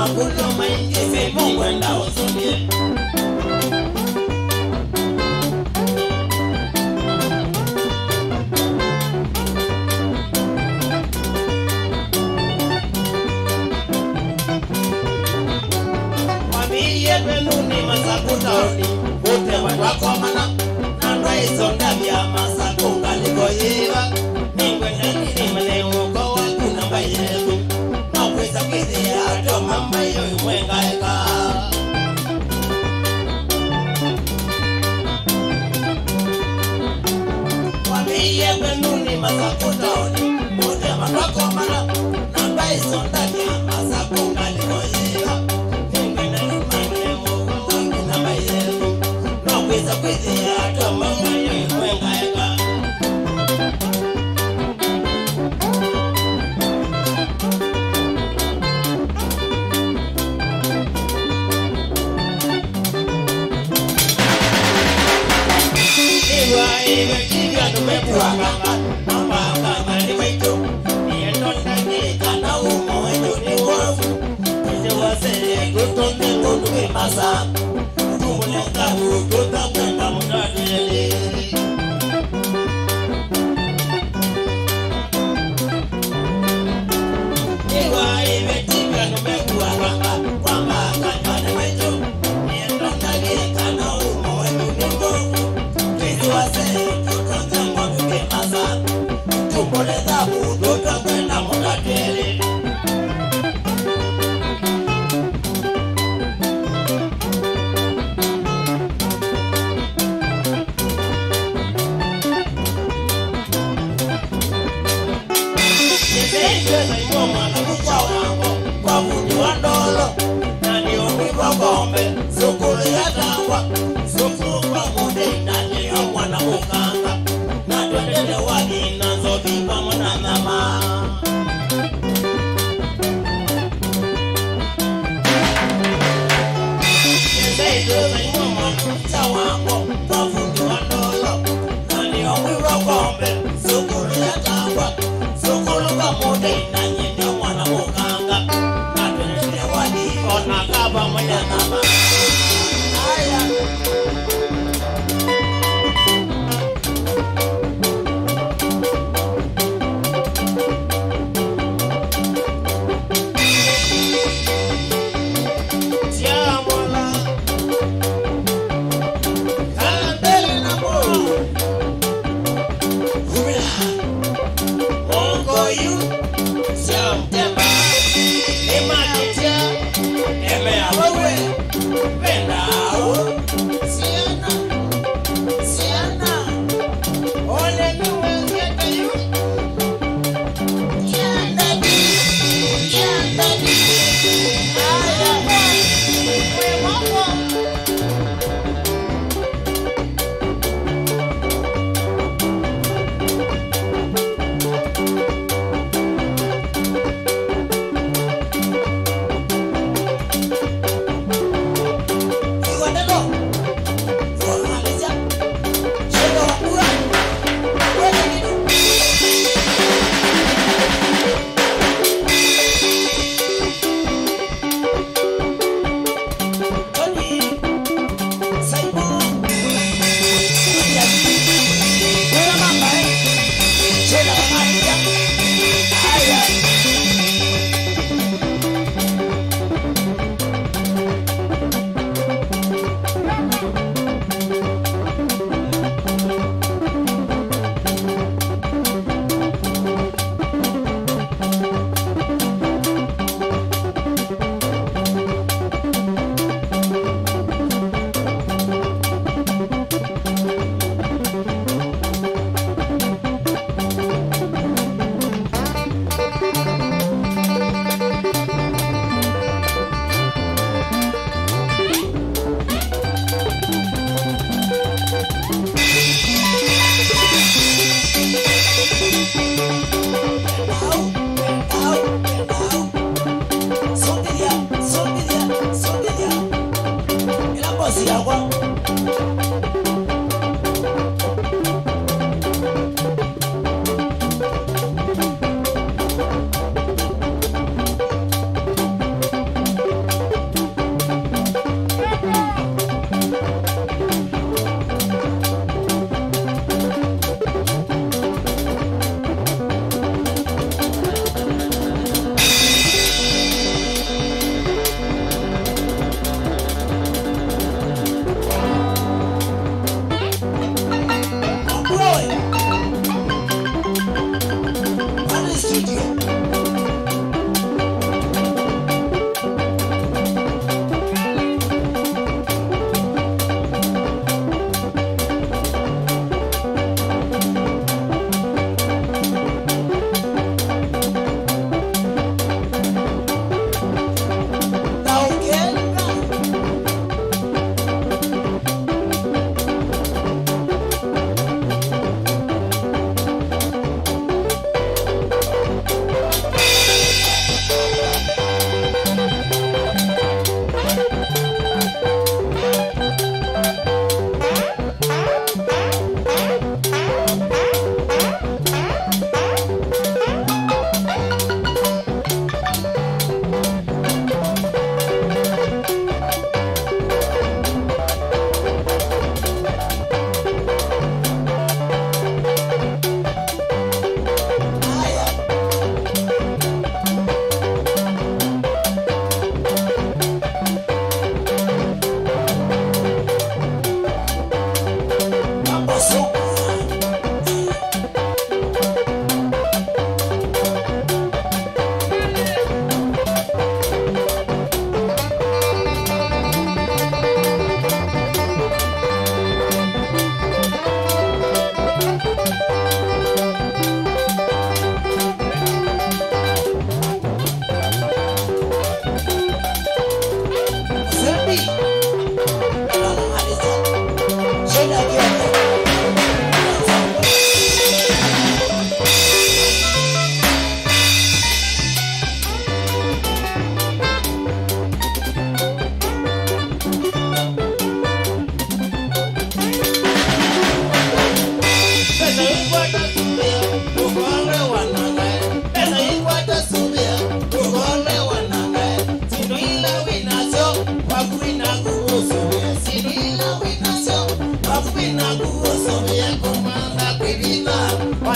makuto maingi Simo kwenda usuni. Wamiye penuni masakutoni Ute wakomana Nandwa isonda vya masakunga Likoyiva Ningwe nangini mene uko wakuna mbayetu Nakwisa kwizi ato mama yoyu mwenga eka Wamiye penuni masakutoni Ute wakomana Nandwa isonda vya masakunga Likoyiva Kwisa kwisi ato mama yoyu mwenga eka Iwa iwe chivya tumekuwa kama Mama kama ni wetu Niendonda kika na umo wetu ni wafu Kise wasele kutonde kunduke masa Kumuleka hukuta kwenda mutadele Iwa iwe chivya tumekuwa kama Mama kama ni wetu Niendonda kika na umo wetu ni wafu Wase kutoka mwanuke maza Tumuleka hukuta kwenda mutadele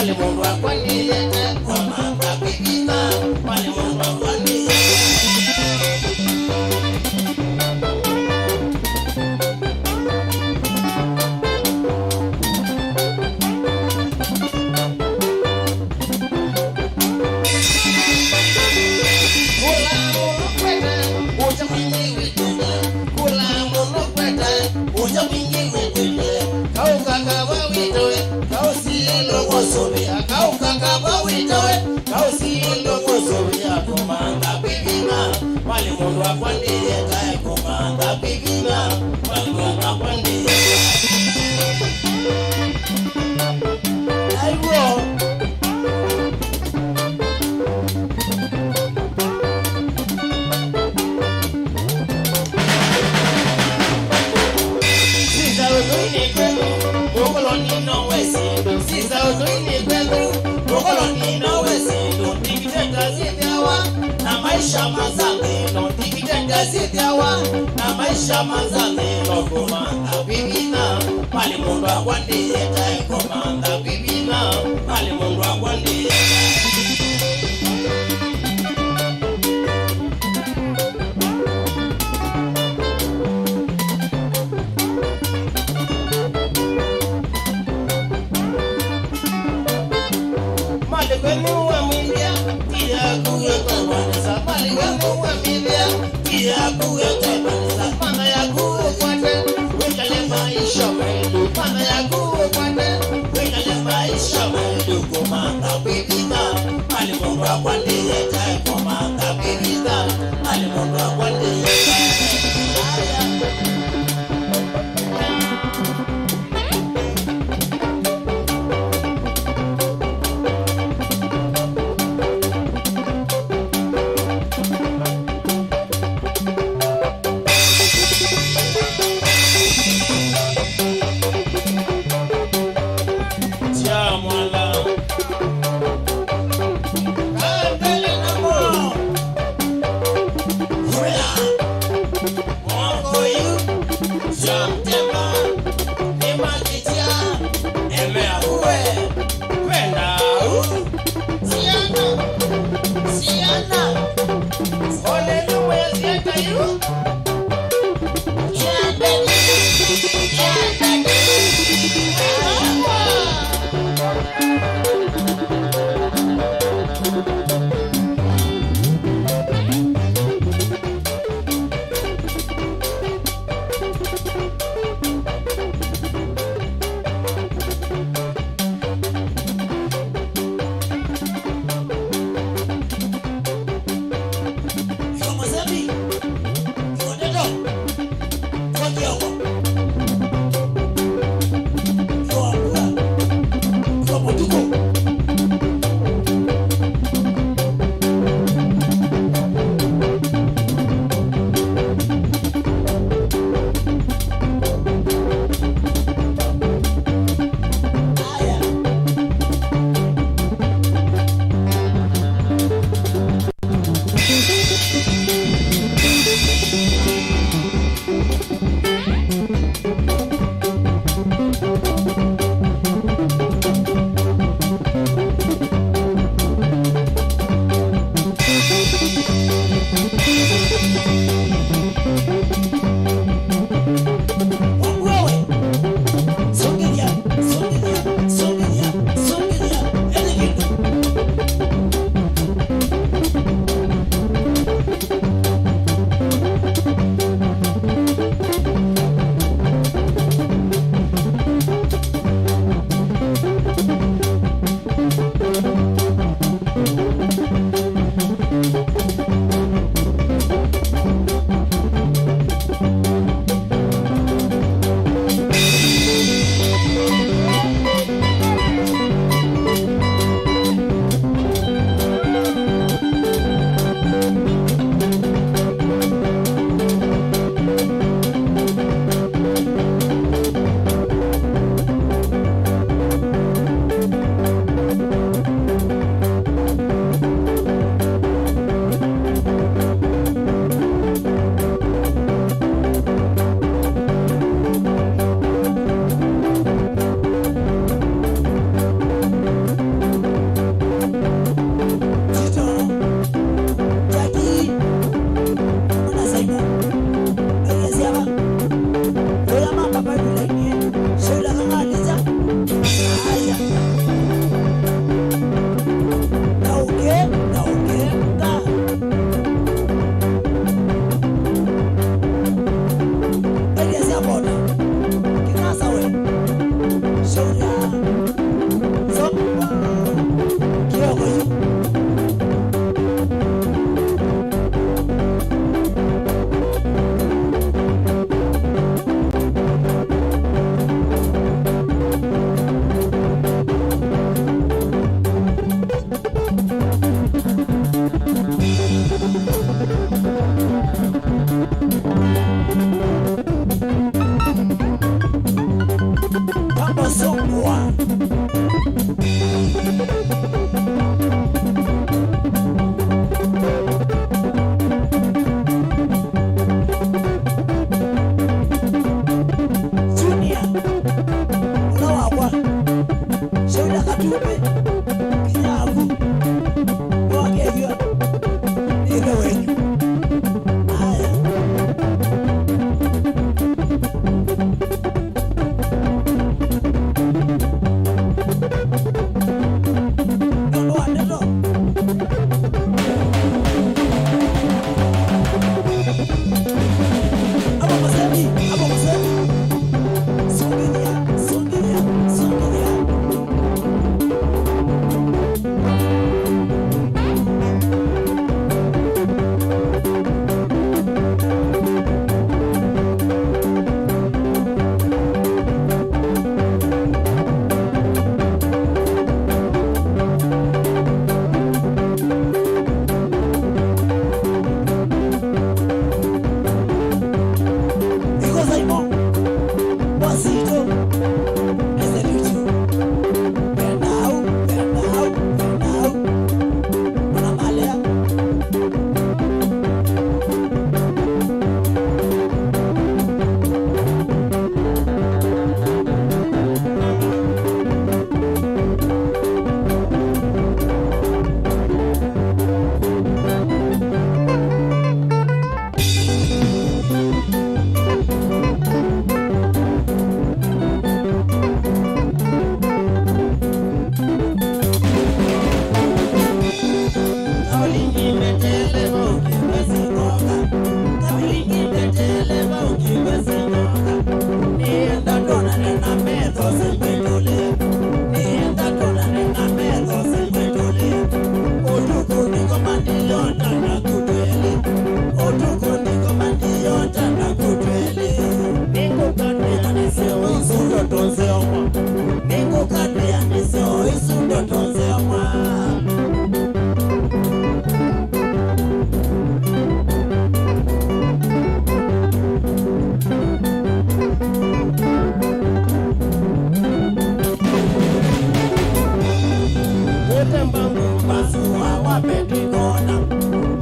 pale mundu akwandiyete komanga bibina pale mundu akwandiyete pale mundu akwandiyete komanga bibina pale mundu akwandiyete aiwo sisa utuini kwenu ukoloni no wesindo sisa utuini kwenu ukoloni no wesindo tikitenda zidiawa na maisha mazalino tikitenda zidiawa na maisha mazalino komanga bibina pale mundu akwandiyete komanga bibina pale mundu akwandiyete Mwala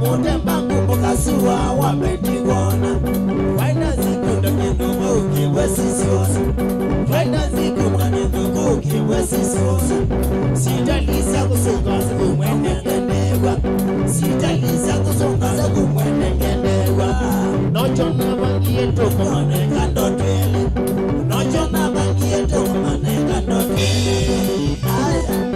Mutemba mukasuwa wametigona Faina ziku ndanyendo muki wesisiosa Faina ziku mkanendo muki wesisiosa Sitalisa kusonga zaku mwene ngendegwa Sitalisa kusonga zaku mwene ngendegwa Nocho na bangie toko maneka ndotele Nocho na bangie toko maneka ndotele Aya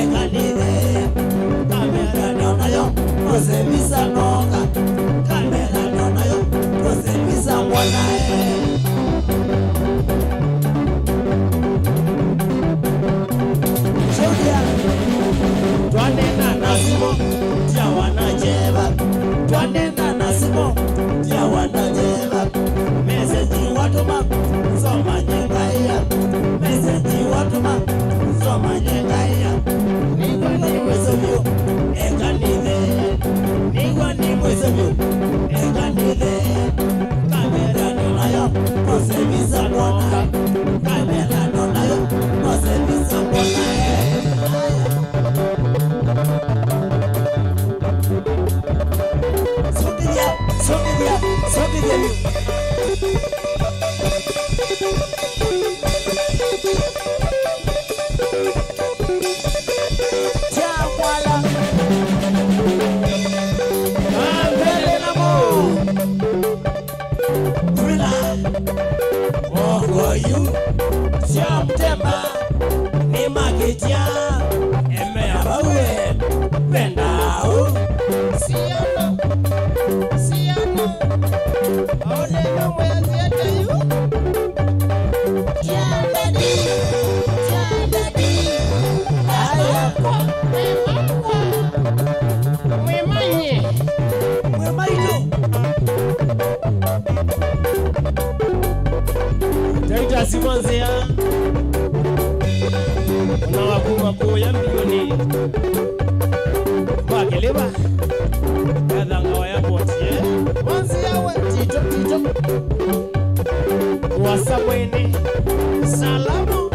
Eka Pendao. Siano. Siano. Aoneno mwezi hata yu. Chandadi. Chandadi. Aya. Mwemanye. Mwemaito. Taita Simonzea unawakuma kuya milioni wakeleba kadhanga wa airport Wanzi yawe. Tito. Tito. wasabwene Salamu.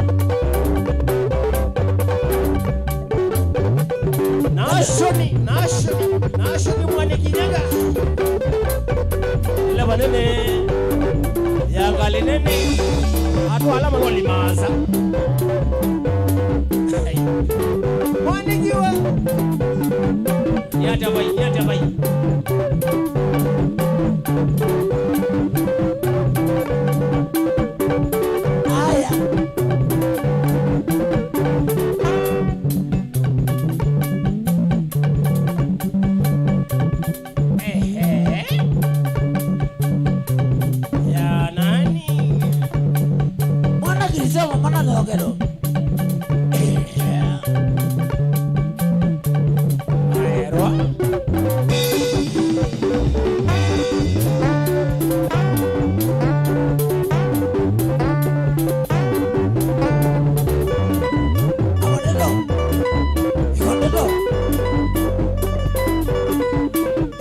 nashoni mwane kinyaga leba nene yagali nene atwala manoli maza Mwanigiwa. yatabai Aya. ya nani Mwana kilisema mwana logero. aerwa Amonelo. Ikonelo.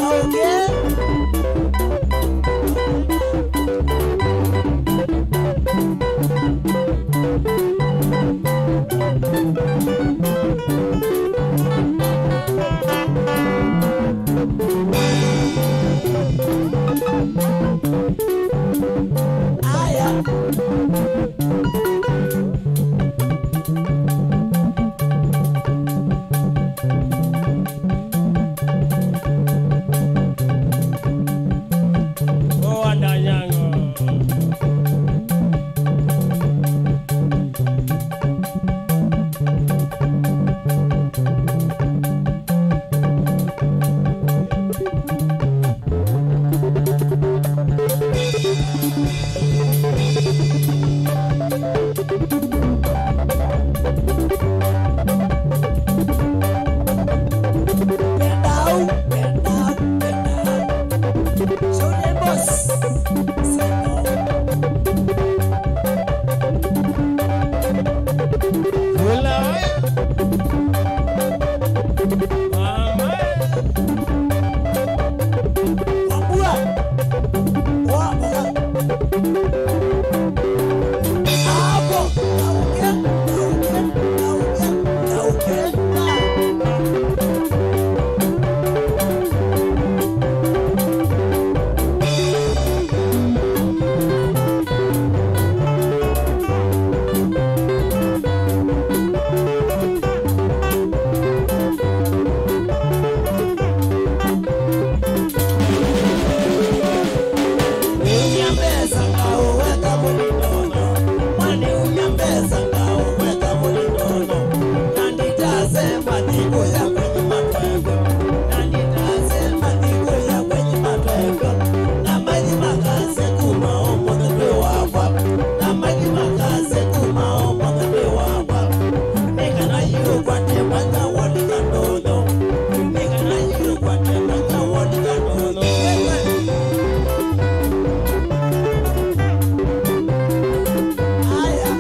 Auke. Aya. owandanyango Pendao. Pendao. Pendao. Shonen boss. Simo. Hula mama Wambua. Wambua. Hapo. Auke. Auke. Unyambeza ngao weka mulinono. Mwani unyambeza ngao weka mulinono. Nanditazema digo ya kwenye matwego. Nanditazema digo ya kwenye matwego. Na maji makaze kumaombo ngebe wakwa. Na maji makaze kumaombo ngebe wakwa. Nika na yu kwa temba nga woni kandono. Nika na yu kwa temba nga woni kandono. Aya.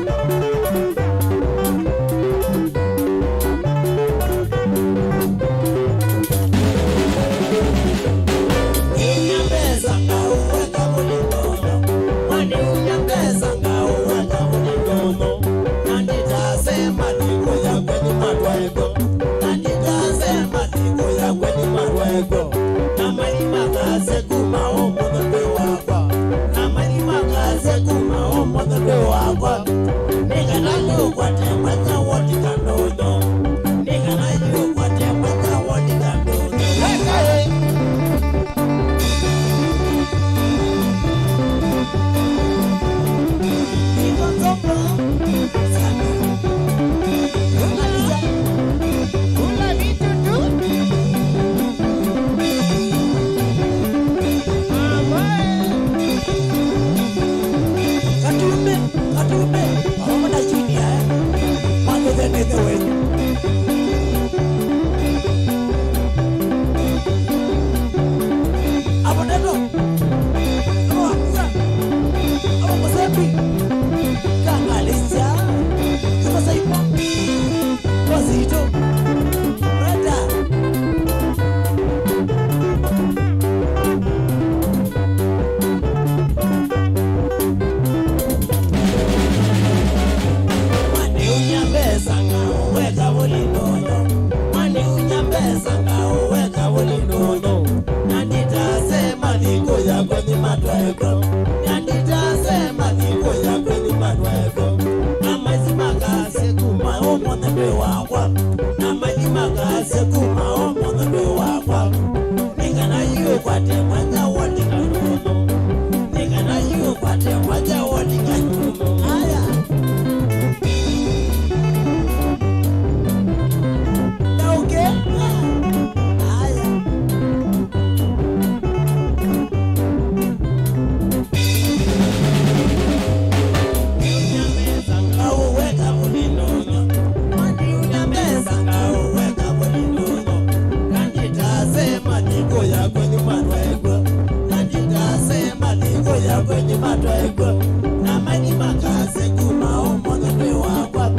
matweko Nyanditasema niko ya kwenye matweko Amazimagase kuma omothe wakwa Amazimagase kuma omothe wakwa Ningana yu kwate mwanya wotika nuno Ningana yu kwate mwanya wotika nuno Aya Dauke Aya Unyameza ngau weka mulinono Mani unyameza ngau weka mulinono Nanditasema niko ya kwenye matweko Nanditasema niko ya kwenye matweko Namani makase kuma omothe wakwa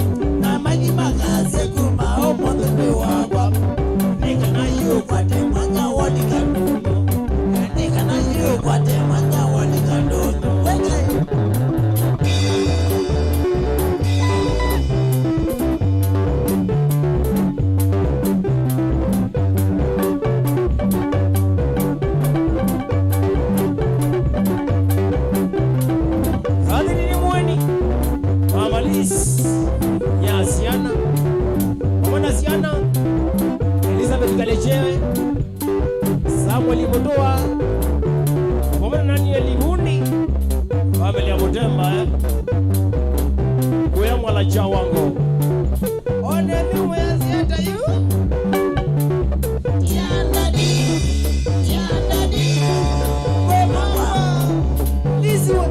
Namani makase kuma omothe wakwa Nikana yu kwate mwanya wonika nuno Nikana yu kwate mwanya wonika nuno Weka Hadhiri ni mweni Mama Liz ya Siana Mwana Siana Elizabeth Galechewe Samuel Mutoa Mwana nani ya Libundi Family ya Mutemba Kuya Mwala Chawango One mimu ya Siata yu Yandadi Kwe mama Lizi wa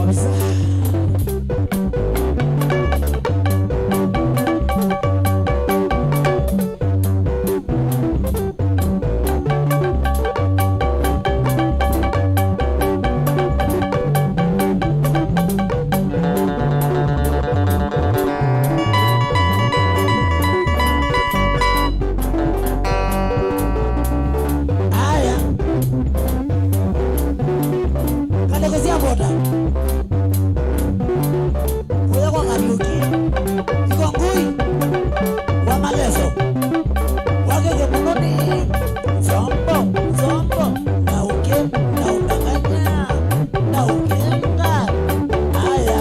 Obisa Aya Kadekezia boda Kuya kwa Kariuki Iko ngui Kwa maleso Wakeke munoni Zombo Nauke Naudanganya Naukenga Aya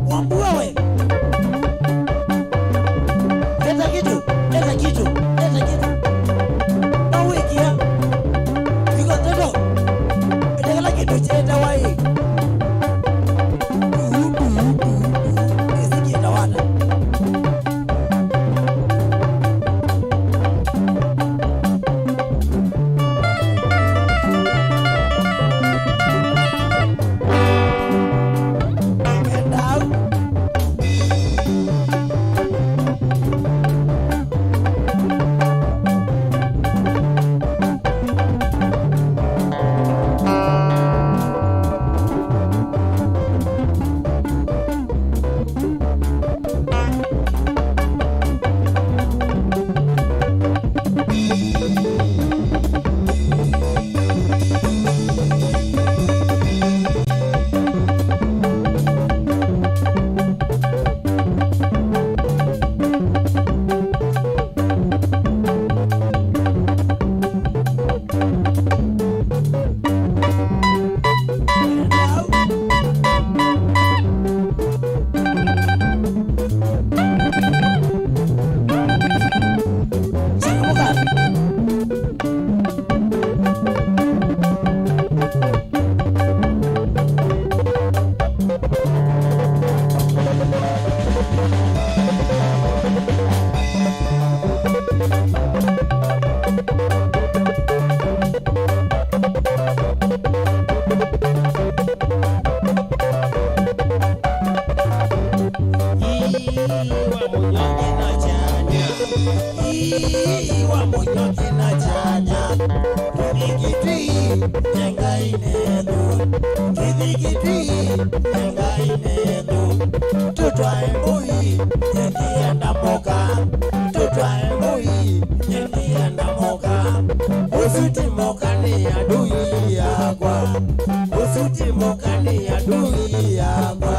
Wambuwe Leta kitu Nawikia Iko toto Itekala kitu cheta wai Isiki itawana Endau Iwa munyoke na chanya Kidikiti Nenga inedu Kidikiti Nenga inedu yakwa usutimokani adui yakwa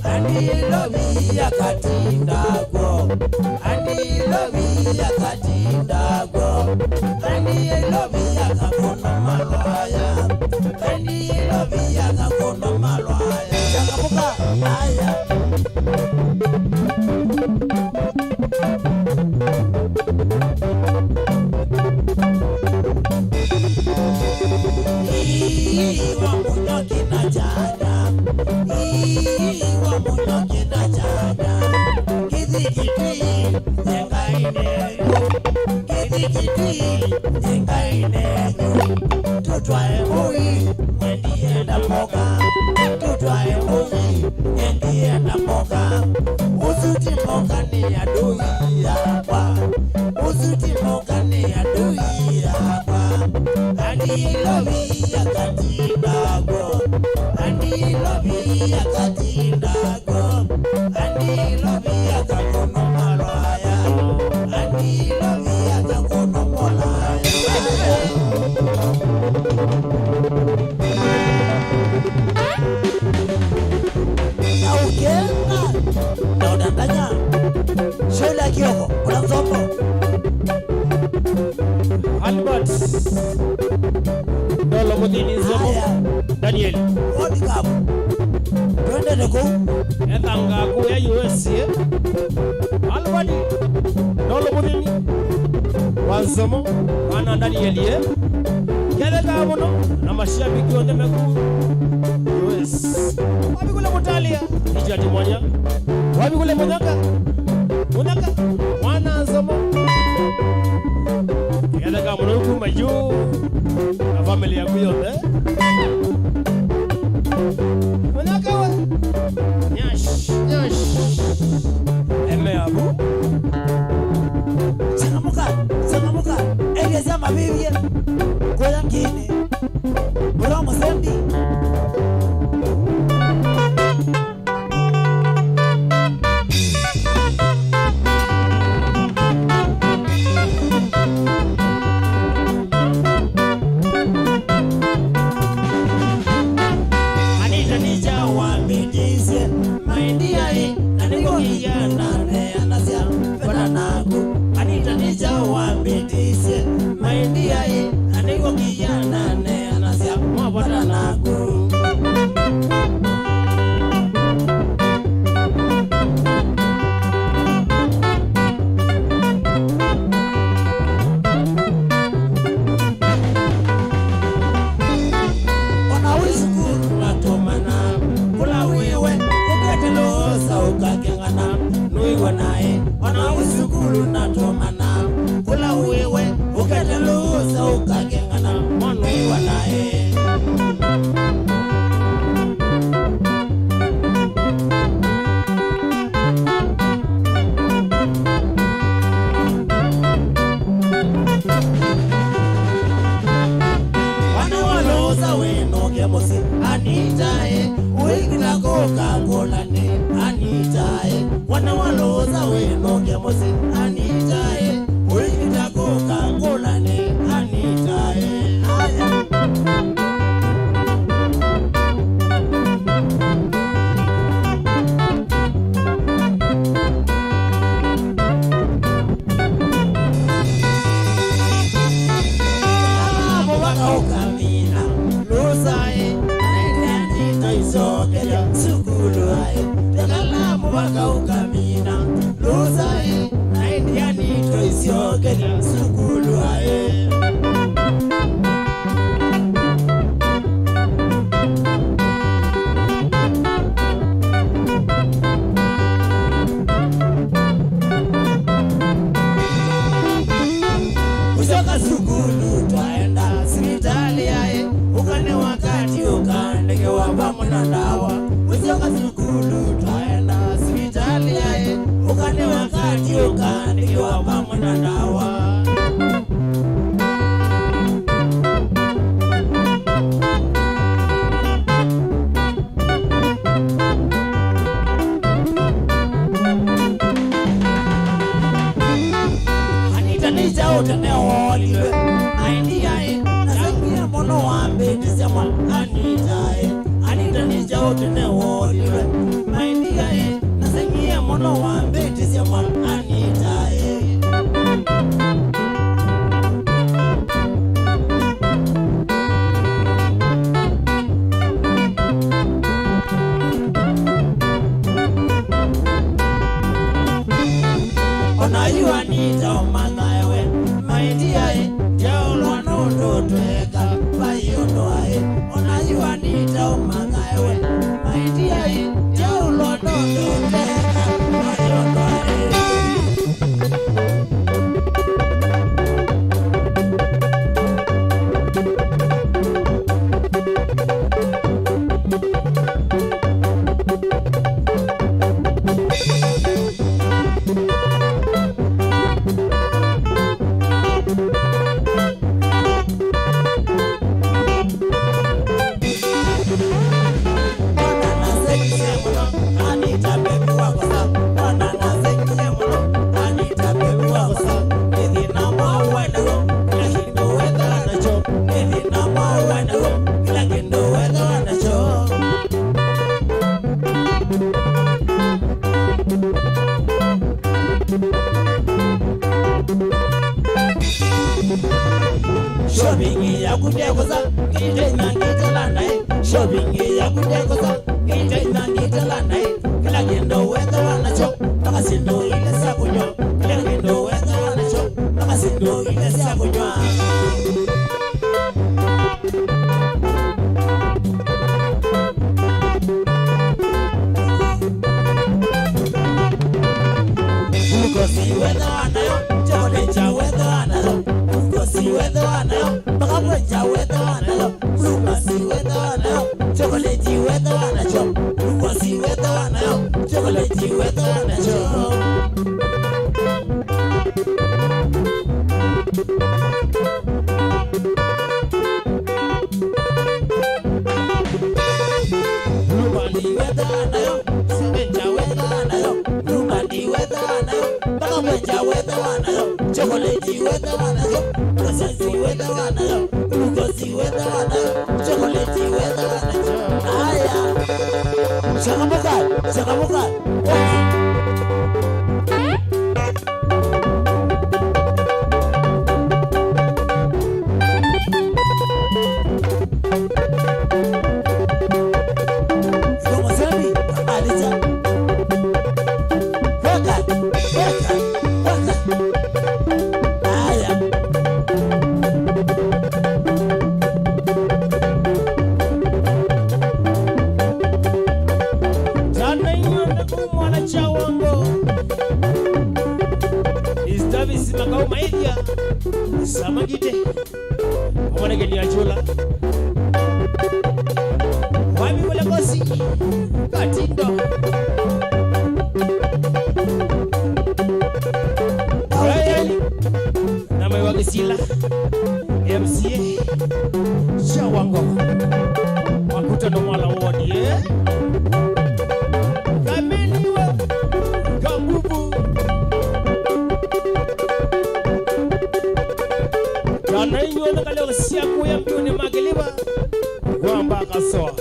anilovi yakatindagwo anilovi yakatindagwo anilovi yakakona malwaya anilovi yakakona malwaya chakamuka aya Iwa munyoki na jada Iwa munyoki na jada Kiti yengaine Kiti yengaine Tutwae mui Endienda moga Tutwae mui Endienda moga Usuti moga ni adui yakwa Usuti moga ni adui yakwa Anilovi yakatindagwo Anilovi yakatindagwo Anilovi yakakono malwaya Anilovi yakakono molaya Na ukenda Na udandanya Shola kioko Ulanzoko Albert Dolo Mudini Zomo Daniel Wadi kabu Twende neko Etanga kuya US Albert Dolo Mudini Wazomo Wana Daniel ye Kele kabuno Na mashabiki wende meku US Wabi kule mutalia Nijati mwanya Wabi kule munaka Munaka Wana Zomo Kele kabuno kumaju Na familia yangu yote Munaka wa Nyash Eme abu Changamuka Eleza mabibye Kwa ngine Bura msembi Anita nija wambidise Maindia hii Naniko kijana Neanasya Fena naku Anita nija wambidise Maindia hii Naniko kijana Neanasya Fena naku Anitae, uikina Coca-Cola ne Anitae, wana waloza weno kemosi Anitae, uikina Coca-Cola ne Anitae Mwala ukamina, lusae Sukulu ae, tekala mwaka ukamina Lusae, na indiani toisioke Sukulu ae Usoka sukulu twaenda sipitali ae Ukane wakati ukandeke wapamuna dawa Usoka sukulu twaenda sipitali ae Ukane wakati ukandeke wapamuna dawa Anita nija uteneo oliwe Aindi ae, nasangia mono wambe mbiti cia mwala Anita Anita ni jauti ne wodire maindia nasengia mono wa mbiti cia mwala Anita Ona you Anita omanawe maindia jaulo no tweka bayono ona you Anita omanawe maindia jaulo no tweka bayono Shopping ya kudekoza kitena kitalana shopping ya kudekoza kitena kitalana kila kendo wenda wanacho makasindo ile sakunyo kila kendo wenda wanacho makasindo ile sakunyo Ukosi wenda wanayo chole cha wenda wanayo Ukosi wenda wanayo Bakaweja wenda wanayo Ukosi wenda wanayo Chocolate wenda wanayo Ukosi wenda wanayo Chocolate wenda wanayo Lumani wenda wanayo Simeja wenda wanayo Lumani wenda wanayo Bakaweja wenda wanayo Chocolate wenda wanayo Ukosi wenda wanayo Ukosi wenda wanayo Chocolate wenda wanayo Aya Shakamuka Makao maidia Samagite Mwanege ni achula Wami wale kosi Katindo Ryan Nama iwage sila MCA Shawango Wakuta no Mwala wodi Kameliwa Kambubu Yana inyo kaleo siaku ya mbioni mageliba Kwambata soa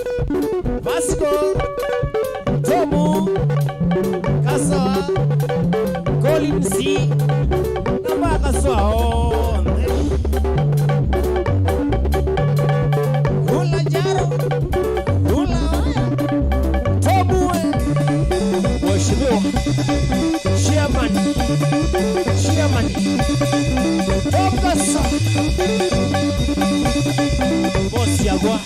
Vasco Tomu Kasoa Colin C Kwambata soa Hula jaro Hula oya Tomu Mheshimiwa Chairman Tokasa Bosi agua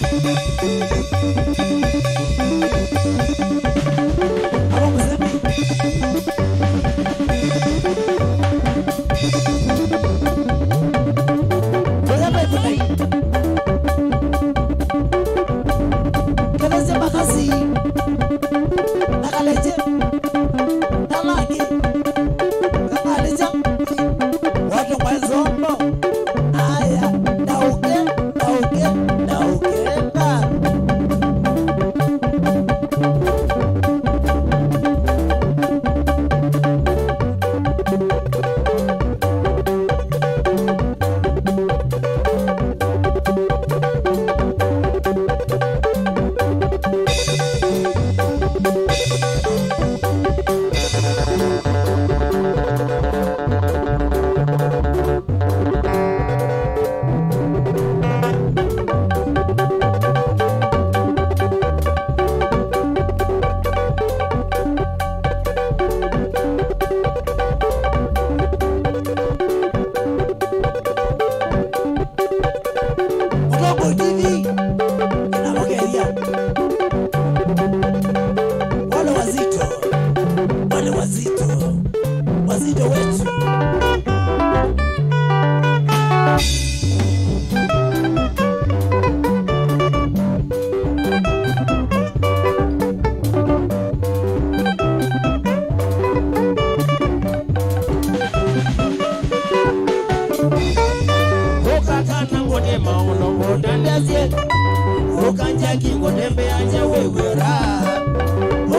ukanja kingo tembe anje wewera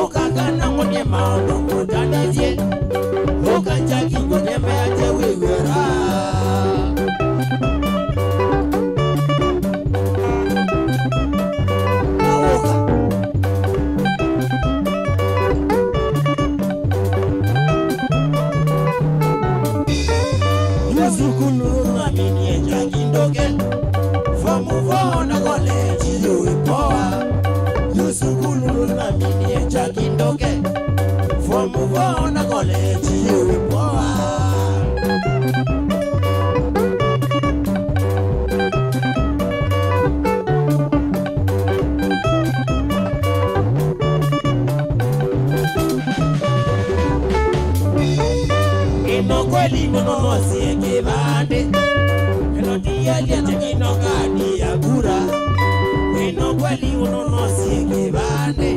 ukakana ngone maono mutanaje ukanja kingo tembe anje wewera Sukulu na mini ya kindoke Fomu vona kole chiyo ipoa Sukulu na mini ya kindoke Fomu vona kole chiyo ipoa Ino kweli nono siye bande Eno diya liya chakino kadi ya kura Eno kweli nono siye bande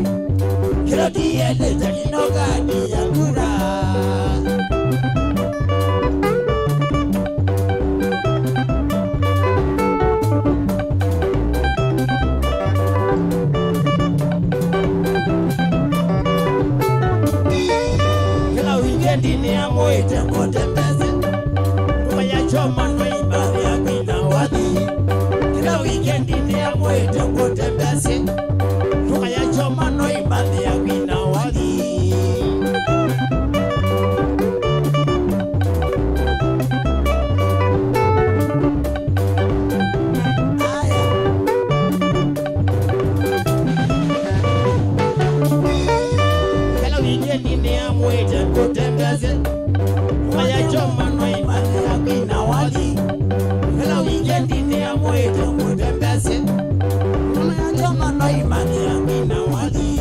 Eno diya liya chakino kadi ya kura Kila weekendi ni amoite kote Choma no ibari ya kwina wadi Kila weekendi ni ya mwete kote mbesi Tuka ya choma no ibari ya kwina wadi Kila weekendi ni ya mwete kote mbesi Tuka ya choma no ibari ya kwina wadi Kila weekendi ni ya mwete kote mbesi Tuka ya choma no ibari ya kwina wadi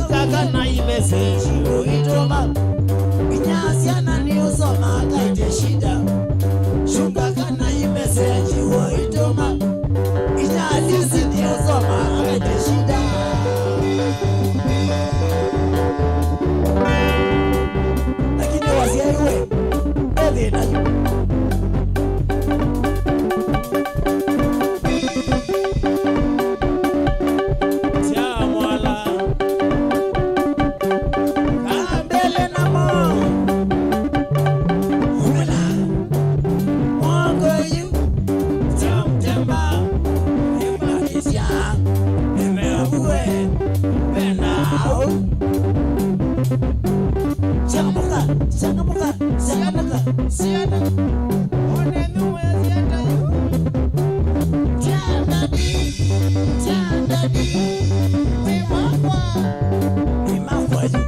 Kakana imeseji uitoma Inyasiana ni usoma kaite shida Shungakana imeseji uitoma Inyasisi ni usoma kaite shida Lakini wasia iwe Evi na yu Tia Mwala Kambele na mo Mwala Mwango yu Tia Mutemba Imakisya Imeabue Benao Changamuka Changamuka Changamuka Siana Onenu weziata yu Chandadi Chandadi Imakwa Imakwa yu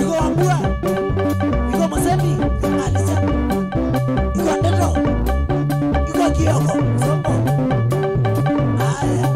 Iko Ambua Iko Masembi Alisa Iko Ndeto Iko Kioko Sombo Aya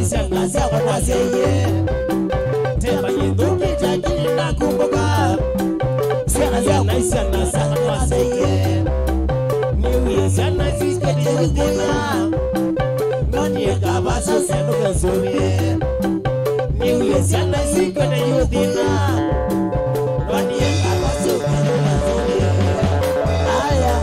Nasia kwa nasia ye Temba yinduki chakini na kumbuka Siana zia naisia nasa kwa nasia ye New Year siana ziske di udina Nani ya kabasa senu kensumie New Year siana ziske di udina Nani ya kabasa senu kensumie Aya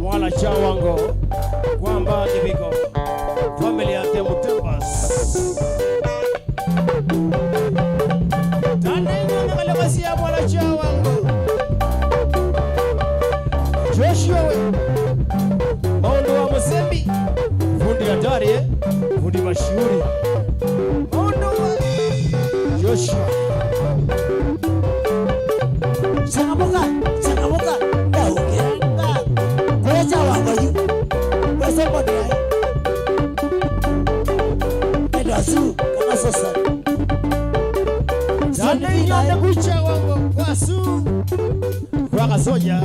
Mwala chawango Kwambata biko familia ya Mutemba Tane nyona kalemasia mwala chawango Joshua we Maondo wa Musembi fundi hatari fundi mashuhuri Maondo wa Joshua Changamuka Somebody Edasu kana sosa Zane nyone kucha wango Kwasu Kwaka soja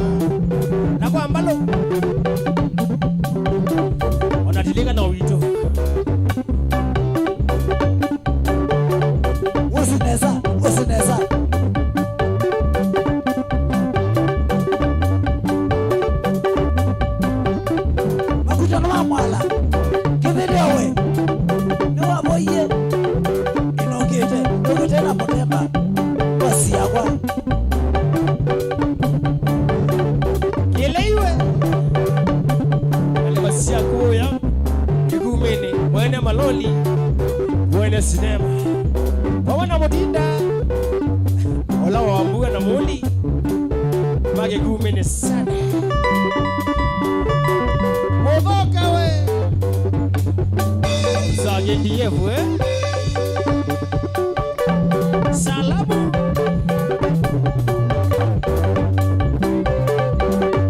Na kwa mbalo Onatilika na wito Usineza Mwala kividewe niwa boye inokete na Mutemba wasiagwa kileiwe aliwasia kuya kigumeni mwene maloli mwene sinema wawana mutinda wala wambuga na muli mage gumeni sana Movoka we Zage dievu Salamu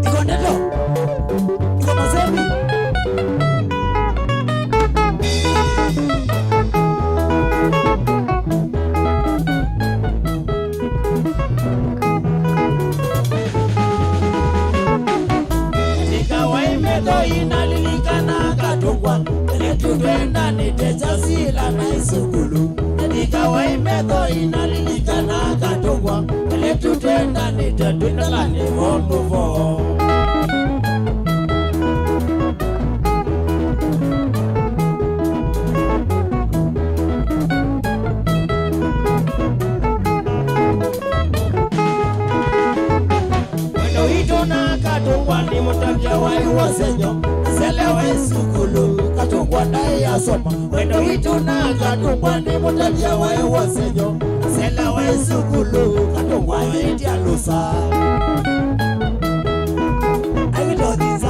Iko ndeto Iko Musembi Inalilikana katungwa Letutwenda nitechasila na isukulu Nikawa imedo inalilikana katungwa Letutwenda nitetundala ni momuvo Wendo hito na katungwa ni mutabia wa iwasenyo Selewe sukulu katungwa ndai ya soma Wendo hitu na katungwa ni mutabia wa iwasenyo Selewe sukulu katungwa hiti ya lusa Agito disa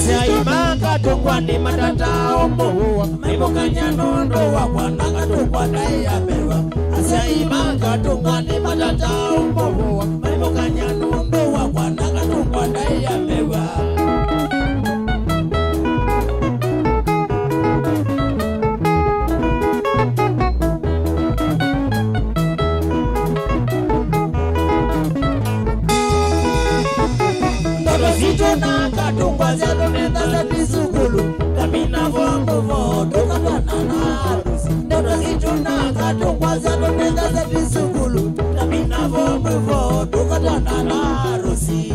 Siaima katungwa ni matata omohuwa Maimoka nondo wa kwana katungwa ndai ya mewa Siaima katungwa ni matata omohuwa Maimoka nondo wa kwana katungwa ndai ya mewa Zito na katungwa zado nenda za tisukulu Tamina vombo tukatana na harusi Ndoto zito na katungwa zado nenda za tisukulu Tamina vombo tukatana na harusi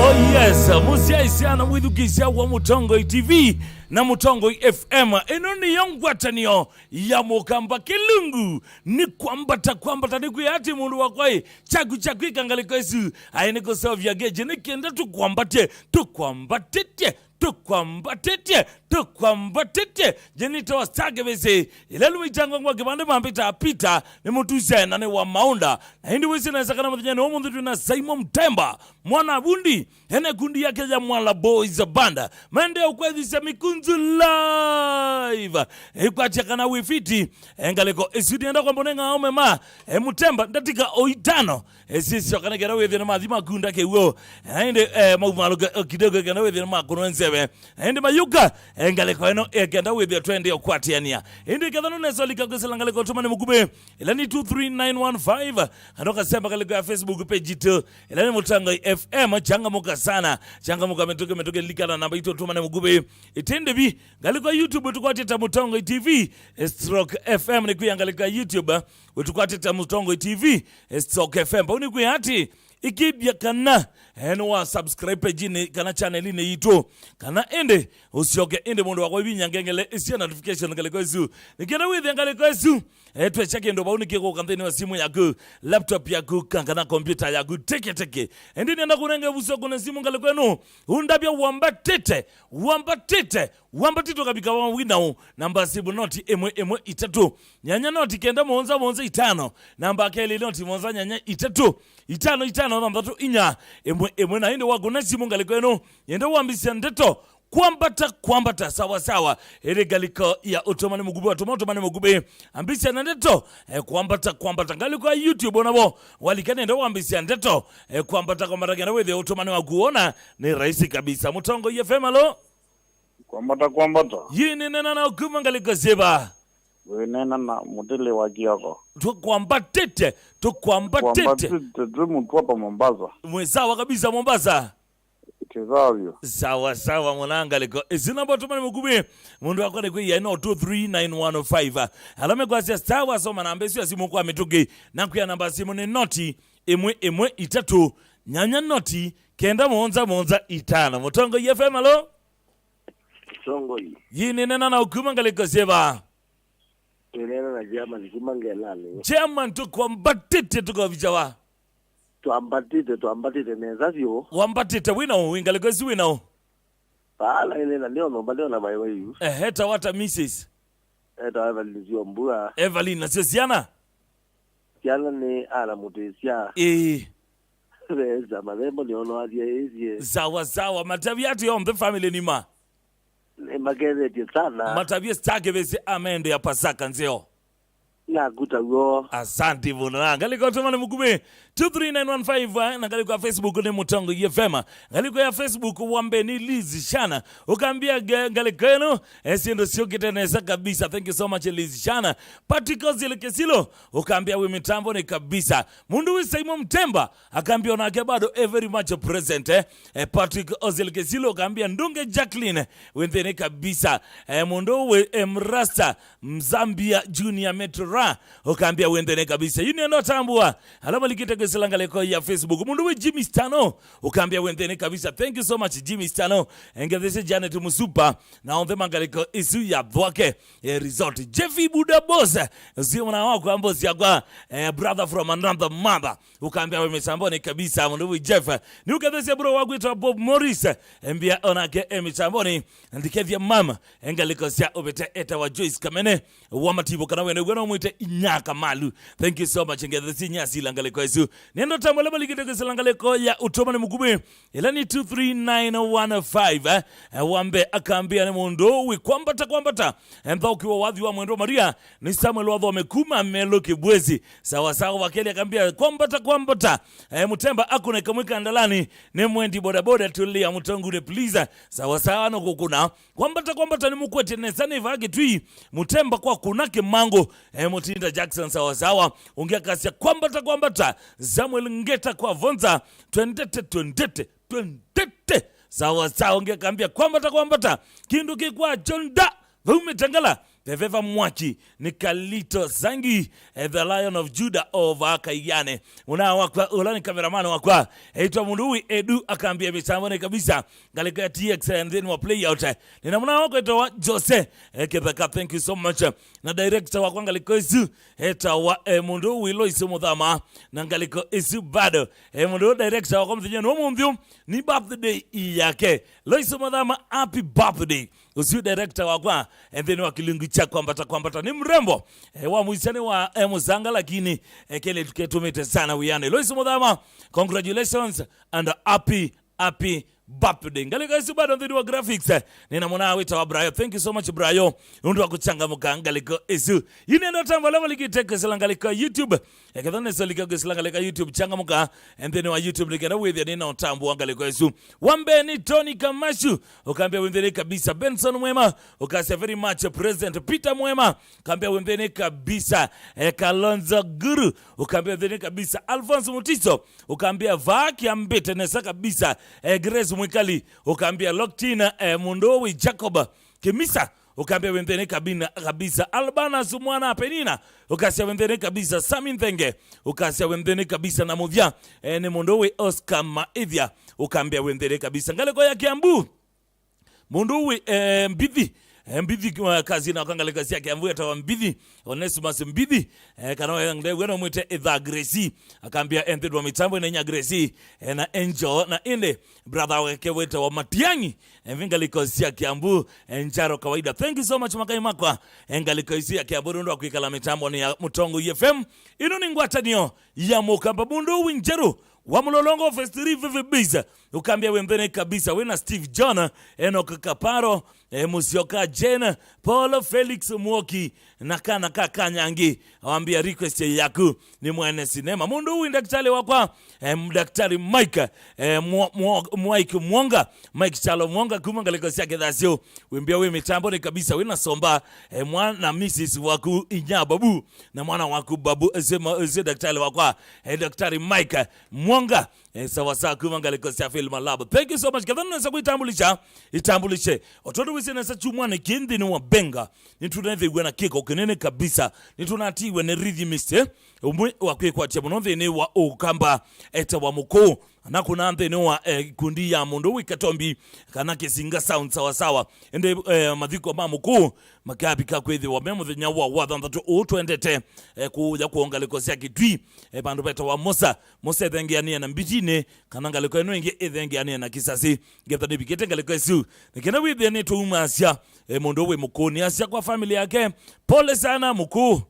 Oh yes, musia isiana mwithukisia wa Mutongo TV na Mutongo FM. Eno ni yongwatanio ya mukamba kilungu. Nikwambata ni kuyati mundu wakwai. Chagu ikangaliko isu. Aine kusovya geje nikienda tukwambatete jenito wastage bese ilelu mitango ngwa kibande mampita apita ni mutuze na ne wa maunda na hindi wisi na sakana mthanyani wa mundhitu na Simo Mutemba mwana bundi hene kundi yake ya Mwala Boys Banda mende ukwezi sa mikunzu live kwa chakana wifiti engaleko esudi enda kwa mbonenga ome ma Mutemba ndatika oitano sisi wakana kera wethi na mazima kunda ke uo hindi maumalo kidogo kena wethi na makuno nsebe hindi mayuka engaleko eno kenda wethi twende okwatiania hindi kadhanu nesolika kusela ngaleko tumane mugube ilani 23915 hanoka semba kaleko ya Facebook page to ilani Mutongo FM changamuka sana changamuka metoke likana namba ito tumane mugube itende bi ngaleko YouTube tukwateta Mutongo TV stroke FM ni kuyangaleko YouTube tukwateta Mutongo TV stroke FM pauni kuyati ikibya kana eno wa subscribe page ni kana channel ni yito kana ende usioke ende mundu wako ibinyangengele isia notification kaleko isu nikena withi ngaleko isu etwe chake ndo bauni kiko kamtheni wa simu yako laptop yako kana computer yako teke ende nenda kunenge buso kuna simu ngaleko eno undabya wambatito kabika wa winao namba sibu noti emwe itatu nyanya noti kenda monza itano namba kele noti monza nyanya itano namba tu inya emwe na hindi wagona simu ngaleko eno yenda wambisia ndeto Kwambata sawa ere galiko ya otomani mugube ambisia na ndeto Kwambata galiko ya YouTube onabo walikane ndo ambisia ndeto Kwambata gana wethi otomani waguona ni rahisi kabisa Mutongo FM alo Kwambata yini nena na ukuma galiko seba wenena na mutele wakiako tukwambatete mtu hapa Mombasa mwesawa kabisa Mombasa kizavyo sawa mwananga liko isinamba tumani mugube mundu wako ni kuya ino 23915 alame kwa siya sawa soma na ambesi ya simu kwa mitugi na kuya namba simu ni noti emwe itatu nyanya noti kenda monza itano Mutongo FM alo Mutongo yini nena na ukuma ngaliko seba nena na German kimangelale German tukwambatete tukovichawa tuambatite nezavyo wambatite winao wingaliko isi winao pala nena leo na maiweyu heta wata Mrs. Heta Evelyn mbua Evelyn na siana ni ala mutesia Reza malembo ni ono adia ezie sawa matabia atu ya the family ni ma magazeti sana matabia stake bese amende ya Pasaka nzeo Na kuta go. Asante bwana. Ngaliko tumane mukume 23915 na ngaliko ya Facebook ni Mutongo FM. Ngaliko ya Facebook wambe ni Liz Shana. Ukaambia ngaliko yenu siendo sio kiteneza kabisa. Thank you so much Liz Shana. Patrick Ozilekesilo ukaambia we mitambo ni kabisa. Mundu we Simo Mutemba akaambia unake bado very much present Patrick Ozilekesilo ukaambia Ndunge Jacqueline wendene kabisa. Mundu we Mrasta Mzambia Junior Metro ukaambia wendene kabisa. Yuni ndo tambua. Alama likite kusilanga leko ya Facebook. Mundu we Jimmy Stano ukaambia wendene kabisa. Thank you so much Jimmy Stano. Engedese Janet Musupa na onde mangaliko isu ya bwake resort. Jeffy Buda Boss sio mwana wako ambozi yakwa brother from another mother ukaambia wemesambone kabisa. Mundu we Jeff ni ukadese bro wako ito Bob Morris mbia onake emisambone ndikevya mama engaliko sia obete eta wa Joyce Kamene wa matibo kana wene gwena mwite Inyaka Malu. Thank you so much ngedese nyasi langaleko isu nendo tamwalema likite kusilangaleko ya utomane mukume ilani 23915 wambe akaambia ni Mundu we Kwambata enda ukiwa wadhi wa Mwendo Maria ni Samuel wadhi wa Mekuma Melo Kibwezi sawa sawa wakeli akaambia Kwambata Mutemba akuna kamwika ndalani ni mwendi bodaboda tulia Mutongure please sawa sawa no kukuna Kwambata ni mukwete nesane vage tui Mutemba kwa kunake mango Mutinda Jackson sawa sawa ungia kasi ya Kwambata Samuel Ngeta kwa Vonza twendete sawa sawa ungia kaambia Kwambata kindu kikwa Jonda vumetangala Veveva Mwaki ni Kalito Zangi the Lion of Judah of Akayane una wakwa ulani kameramano wakwa eito Munduwi Edu akaambia mitambone kabisa ngaliko ya TX and then wa play out nina muna wako eto wa Jose Kebeka. Thank you so much na director wakwa ngaliko isu eta wa Munduwi Loisu Mudhama na ngaliko isu bado Munduwi director wakwa mthinyani wa mundhiu ni birthday yake Loisu Mudhama happy birthday usiu director wakwa and then wakilungu cha Kwambata ni mrembo wa muisani wa muzanga lakini kele tuketumete sana uyane Loisu Mudhama congratulations and happy birthday ngalika isu bado ndini wa graphics nina mwana wita wa Brayo. Thank you so much Brayo undu wa kuchanga muka ngalika isu yine ndo tamba lama likiteke silangalika YouTube ekadhane solika silangalika YouTube changa muka and then wa YouTube nikena withia nina otambu wangalika isu wambe ni Tony Kamashu ukaambia wendene kabisa Benson Mwema ukasya very much present Peter Mwema ukaambia wendene kabisa Kalonzo Guru ukaambia wendene kabisa Alphonse Mutiso ukaambia Vaki Ambete nesa kabisa Grace Mwikali ukaambia Loktina Mundowi Jacob Kimisa ukaambia wendene kabisa Albana Sumwana Penina ukasya wendene kabisa Sami Nthenge ukasya wendene kabisa na Muvya ni Mundowi Oscar Maivya ukaambia wendene kabisa ngaleko ya Kiambu Mundowi Mbidhi kazi na kangaleka siya Kiambu ya Mbidhi Onesimus Mbidhi kana ngwena mwite Edha Gracie akaambia enthidwa mitambo ina Gracie na Angel na inde brother wake weta wa Matiangi vingaliko siya Kiambu njaro kawaida. Thank you so much makai makwa ngaliko siya Kiambu ndo kuikala mitambo ni ya Mutongo FM ino ni ngwatanio ya Mukamba Mundu Winjeru wa Mulolongo Festiri Vivibiza ukaambia wendene kabisa wena Steve John Enoch Kaparo Musioka Jena Paul Felix Mwoki na kana Kanyangi awambia request yaku ni mwene sinema Mundu uwi daktari wakwa daktari Mike Mwonga Mike Chalo Mwonga kumangaliko siya kedasio wimbia we mitambo ni kabisa wena somba mwana Mrs. waku Inyababu na mwana waku Babu eze daktari wakwa daktari Mike Mwonga sawa sawa kumangaliko siya film lab. Thank you so much kadhanu nasa itambulishe ototo wisi nasa chumwane kindi ni wabenga nitunathe wena kika ukenene kabisa nitunatiwe ne rhythmist umwe wakwe kwa tia mnothe ni wa ukamba eta wa muko na kuna ante ni wa kundi ya Mundu Wikatombi kana kisinga sound sawa sawa ende madhiko ma muko makabika kwethi wa memo the nyawa wa dhanto utwendete kuja kuongaliko sia kitwi bandu beta wa Mosa thengiania na mbitine kana ngaliko eno inge thengiania na kisasi getha dibikete ngaliko isu nikena withi ni tuumasya Mundu we mukoni asya kwa familia yake pole sana muku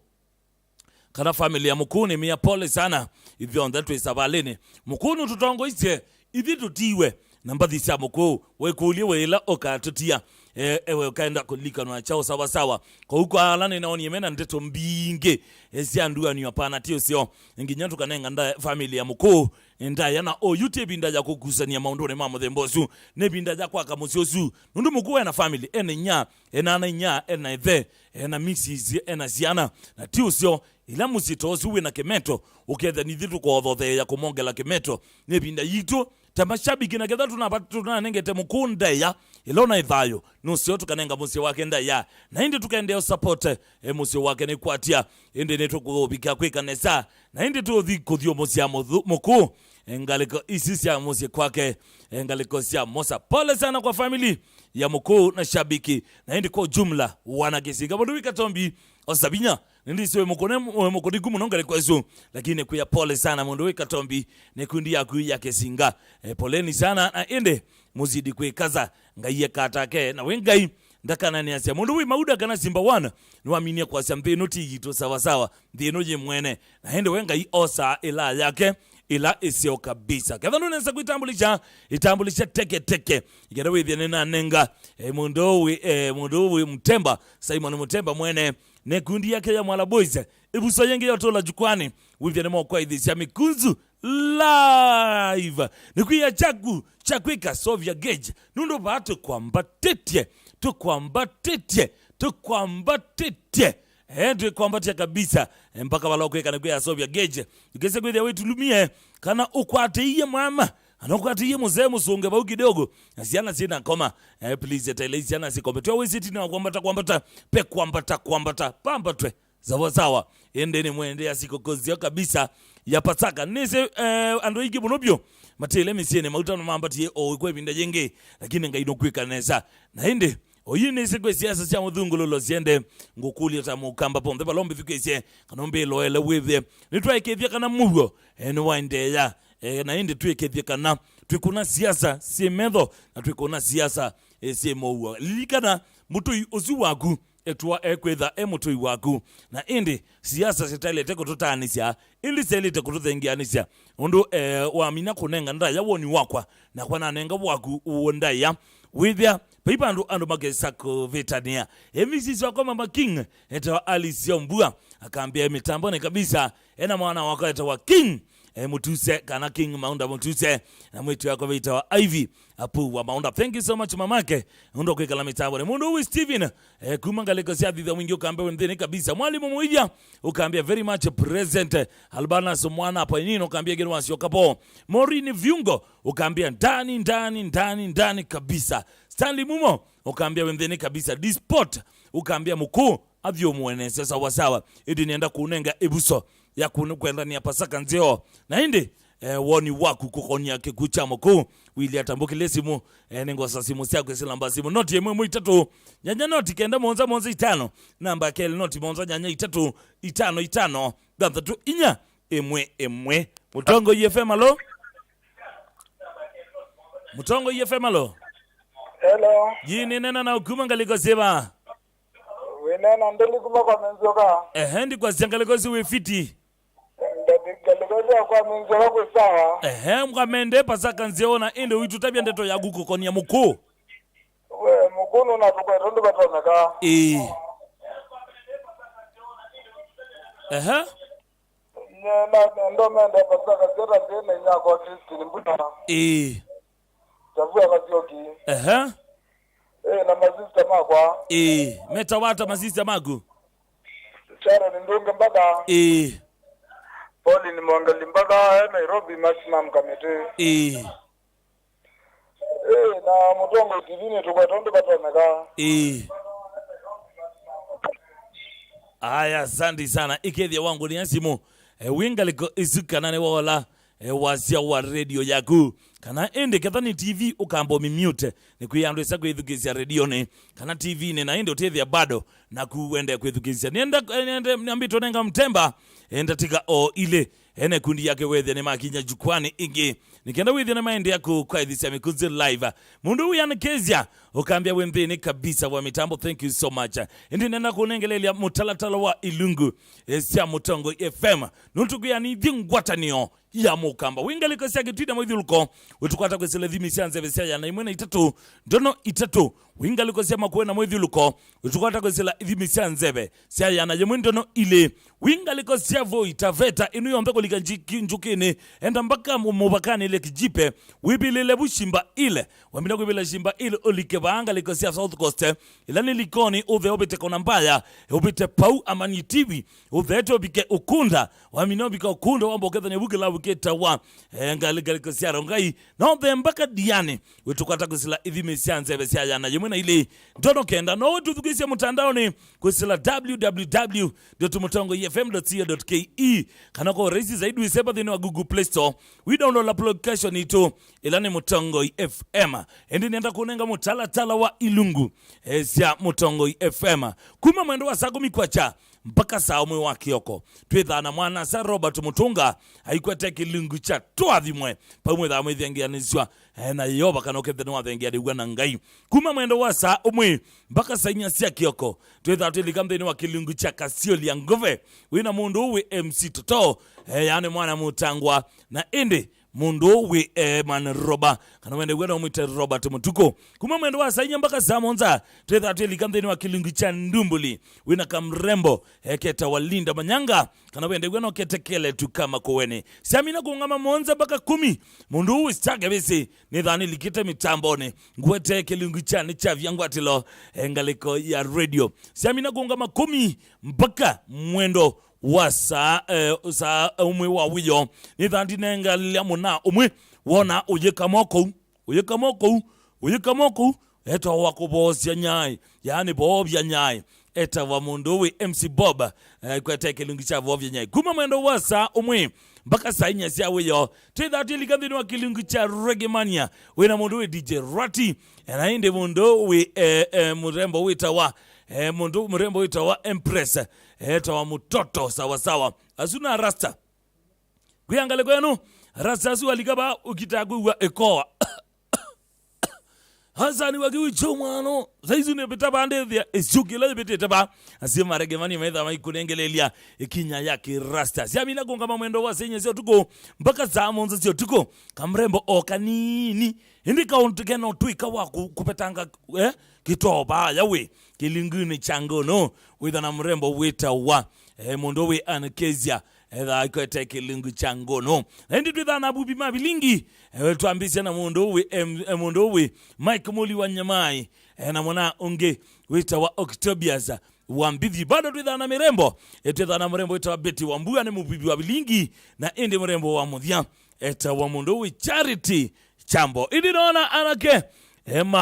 kana familia mukuni mia pole sana ivyo ndatu isabalene mukunu tutongo ise ithi tutiwe namba thisa muku wekulie wela okatutia ewe ukaenda kulika na chao sawa sawa kwa huko alani naoni yemena ndeto mbinge esiandua ni hapana tio sio nginyantu kanenga nda family ya muku nda yana o yute binda ya kukusania maundone mama thembosu ne binda ya kwa kamusiosu nundu muku na family enya nya ena the ena mixes ena ziana na tio sio ila musitosu we na kemeto uketha ni thitu kwa thothe ya kumongela kemeto ne binda yitu tamashabiki na ketha tunanengete mukunda ya ilona ithayo nusio tukanenga musio wake ndaya na indi tukaendea support musio wake ni kwatia indi neto kubika kwikanesa na indi tuthi kuthio musia muku ngaliko isisia musio kwake ngaliko sia mosa pole sana kwa family ya muku na shabiki na indi kwa jumla wanakisinga mundu wikatombi osabinya ndi siwe mukoni gumu nongale kwezu lakini kuya pole sana mundu wikatombi nekundi yaku ya kesinga poleni sana na inde muzidi kwekaza ngaiye katake na wengai ndakana ni asia mundu wi mauda kana simba wana nuaminia kwa sambe noti yito sawa sawa ndino je mwene na inde wengai osa ila yake ila isio kabisa kadhanu nesa kuitambulisha teke igera withia na nenga mundu wi Mutemba Simon Mutemba mwene nekundi yake ya Mwala boys ibuso yenge yotola jukwani withia nemo kwa idhisia mikunzu live nikuya chakwika Sovia gauge nundo bato tukwambatetie ndio kwambatia kabisa mpaka walokweka nikuya Sovia gauge ukese kwithia wetu lumie kana ukwateiye mama anokwatiye muzee musunge bau kidogo asiana sina koma please telesiana sikombetwa wiziti na kwambata pe kwambata pambatwe zawa endeni mwende asikokozia kabisa ya Pasaka nise andoiki bunobyo matele misiene mautano mambatie o kwebinda jenge lakini ngaino kwikanesa na ende oyine sekwe siasa sia mudhungululo siende ngukuli tamukamba pombe balombe fikese kanombe loele wethe nitwa ikethia kana mugo eno waindeya na ende tuekethia kana twikuna siasa simetho na twikuna siasa simowa likana mutui ozu waku etwa ekwetha emutui waku na indi siasa sitalete kututanisia indi selite kututhengianisia undu wamina kunenga ndaya woni wakwa na kwana nenga waku uondaya withia pipa andu magesa vetania emisisi wako mama king etwa Alicia Mbua akaambia mitambo ne kabisa ena mwana wako etwa king mutuse kana king maunda mutuse na mwitu yako vita wa Ivy apu wa maunda. Thank you so much mamake ndo kwekala mitambo ne mundu wi Steven kumangaleko sia dhidha mwingi ukaambia wendhini kabisa mwalimu muija ukaambia very much present Albana Mwana hapa nini ukaambia genu wasio kapo Morini Viungo ukaambia ndani kabisa Stanley Mumo ukaambia wendhini kabisa Disport ukaambia mkuu avyo muenese sawa idi nienda kunenga ibuso ya kwenda ni Pasaka nzeo na hindi woni waku kukonya kekucha moko wili atambukile simu nengo sa simu sia kwesilamba simu noti yemwe itatu nyanya noti kenda monza 5 namba kele noti monza nyanya 3 5 inya emwe Mutongo YFM alo Mutongo YFM alo hello yini nena na ukuma ngaliko seba wenena ndeli kuma kwa menzoka ndi kwa zangaliko siwe fiti ndeli kwa menzoka kwa sawa mkamende Pasaka nzeona inde witutabia ndeto ya guko konia muko we mukono na tukwa tondo batonaka ndo mende Pasaka zeta ndene nyako wa Kristi mbuta Tavua kasioki na mazista makwa metawata mazista magu charo ni ndunge mpaka Poli ni mwangali mpaka Nairobi maximum committee na Mutongo TV tukwa tondo batoneka aya asante sana ikethia wangu ni Simo wingaliko isuka nane wala wasia wa radio yaku kana ende kathani TV ukambo mute ni kuyandwesa kwithukisia radio ne kana TV ne na ende utethia bado na kuende kwithukisia nienda niambito nenga Mutemba enda tika o ile ene kundi yake wethe ne makinya jukwani ingi nikienda wethe na maende yako kwa idhisia mikunzi live mundu uyanikezia Ukaambia wembeni kabisa wa mitambo, thank you so much. Ndi nenda kunengelelea mutalatala wa Ilungu sia Mutongo FM. Nuntuku ya ni dhingwatanio ya mukamba. Wingaliko siya kitwida mwithuluko. Utukwata kwa sile dhimi siya nzeve ya na imwena itatu. Dono itatu. Wingaliko siya makuena mwithuluko. Utukwata kwa sile dhimi siya nzeve siya ya na imwena dono ile. Wingaliko siya vo itaveta. Inu yombeko lika njukini. Enda mbaka mubakani ile kijipe. Wibile bushimba ile. Wambina wibile shimba ile olike baanga liko siya South Coast. Ilani likoni uve obite kona mbaya. Obite pau amani TV. Uve eto bike ukunda. Wamina bika ukunda wambo keta nyebuke la keta wa ngali kosiaro ngai no the mbaka diane wetukata kusila idhime sianze besia yana yemuna ile ndono kenda no wetu tukisia mtandao ni kusila www.mutongofm.co.ke kanako raisi zaidi wiseba dhini wa Google Play Store we download application ito ilani Mutongo FM endi nienda kunenga mutalatala wa Ilungu sia Mutongo FM kuma mwendo wa sago mikwacha mpaka saa umwe wa kioko twitha na mwana sa Robert Mutunga haikwete Kilungu cha twathimwe pamwe tha mwithengianiswa na yoba kanokethe no athengia digwa na ngai kuma mwendo wa saa umwe mpaka saa inya cia kioko twitha twilikamtheni wa Kilungu cha Kasioli ngove wina mundu we MC Toto yani mwana Mutangwa na indi mundu we man roba kana wende wena umite Robert Mutuko kuma mwendo wa sainya mpaka saa monza twetha twilikamtheni wa Kilungu cha Ndumbuli wina kamrembo keta walinda manyanga kana wende wena ketekele tu kama koweni siamina kungama monza mpaka 10 mundu we stage bisi nidhani likite mitambone ngwete Kilungu cha ni cha vyangwatilo ngaliko ya radio siamina kungama 10 mpaka mwendo wasa umwe wa wiyo nithandi nenga liamuna umwe wona uyikamoko eta wakubosia nyai yani bobya nyai eta wa mundu we MC Bob kwete Kilungu cha bobya nyai kuma mwendo wasa umwe mpaka saa inya cia wiyo twithati likamthini wa Kilungu cha Reggae wina mundu we DJ Rati na inde mundu we murembo witawa mundu murembo witawa Empress wa mutoto sawa sawa asuna rasta kuyangale kwenu rasta asu alikaba ukitagwa ekoa Hasani wakiwicho mwano saizu nepeta bande vya esukila beteta ba asema Reggae maitha maikunengelelia ikinya yake rasta siamina kungama mwendo wa senye sio tuko mpaka saa monza sio tuko kamrembo okanini indika ontukeno tuika wa kupetanga kitoba yawe kilinguni changono withana mrembo wita wa mundu we anakezia etha ikwete Kilungu cha ngono ndi twithana bubi mabilingi twambise na mundu we Mike Muli wa Nyamai na mwana unge wita wa Octobias wa Mbithi bado twithana mirembo twithana mrembo wita wa Betty wa Mbuya ni mubibi wa bilingi na indi mrembo wa Muthia eta wa mundu we Charity Chambo idi nona anake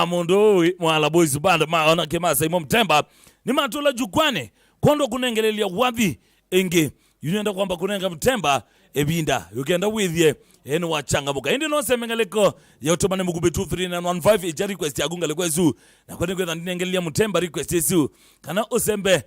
mundu we Mwala Boys Band maona kema Simo Mutemba ni matula jukwane kondo kunengelelia wathi enge yunenda kwamba kunenga Mutemba ebinda yukenda withye enu wachangamuka indi no semengaleko ya utomane mugube 23915 ija request ya gunga lekwezu na kwani kwenda ninengelia Mutemba request yesu kana osembe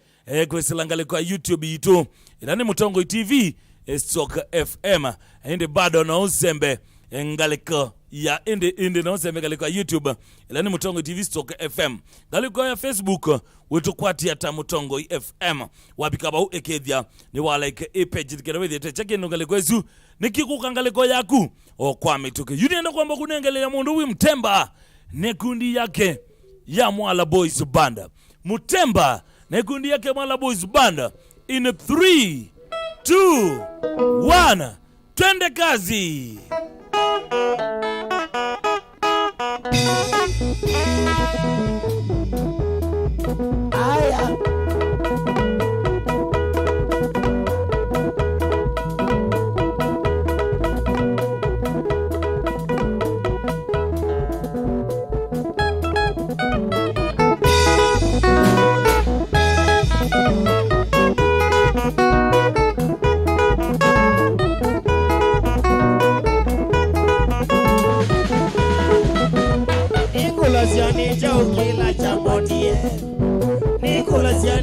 kweselangaleko ya YouTube yitu ilani Mutongo TV Stock FM indi bado na osembe ngaleko ya indi na osembe ngaleko ya YouTube ilani Mutongo TV Stock FM ngaleko ya Facebook wetu kwati ata Mutongo FM wabikaba ekethia ni wala page dikerawe cheke ngaleko yesu nikikukangaleko yaku okwame tuke yunienda kwamba kunengelea mundu wi Mutemba nekundi yake ya Mwala Boys Band Mutemba nekundi yake Mwala Boys Band in 3 2 1 twende kazi. Aya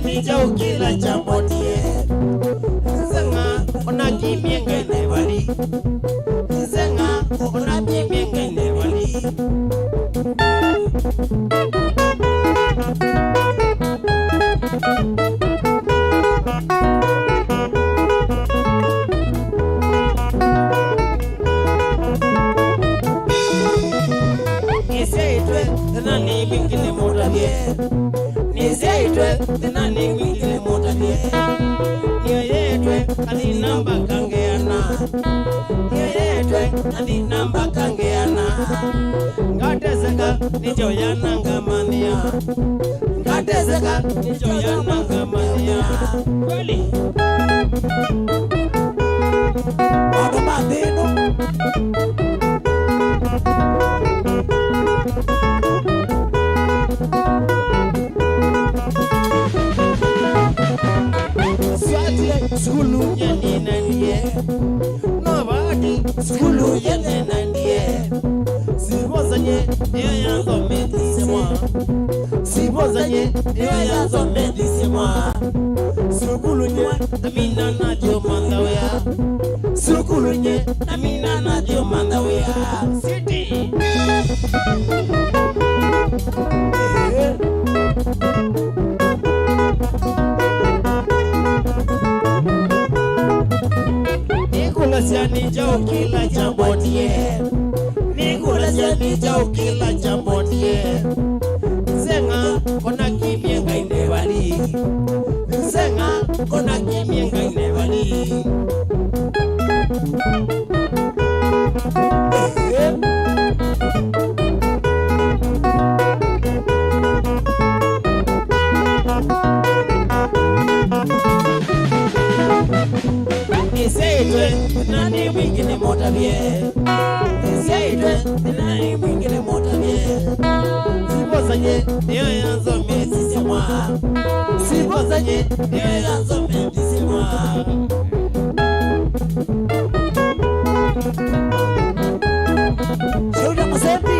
Nija ukila chambotie Zenga ona kimienge nevali Zenga ona kimienge nevali nani mwingine motabie nizeitwe nani mwingine motabie niyoyetwe alinamba kangeana niyoyetwe alinamba kangeana ngatezeka nijoyana ngamania ngatezeka nijoyana ngamania kweli baba babino skulu yene nandie nobody skulu yene nandie sibozanye ya zometisema sibozanye ya zometisema skulu nye amina na dio mandawea skulu nye amina na dio mandawea city Nikulasiani jao kila jambo nie Nikulasiani jao kila jambo nie Zenga kona kimye ngaine wali Zenga kona kimye ngaine wali Niseitwe nani mwingine motabie Niseitwe nani mwingine motabie Sibozanye niyo yanzo metisimwa Sibozanye niyo yanzo metisimwa Shauda Musembi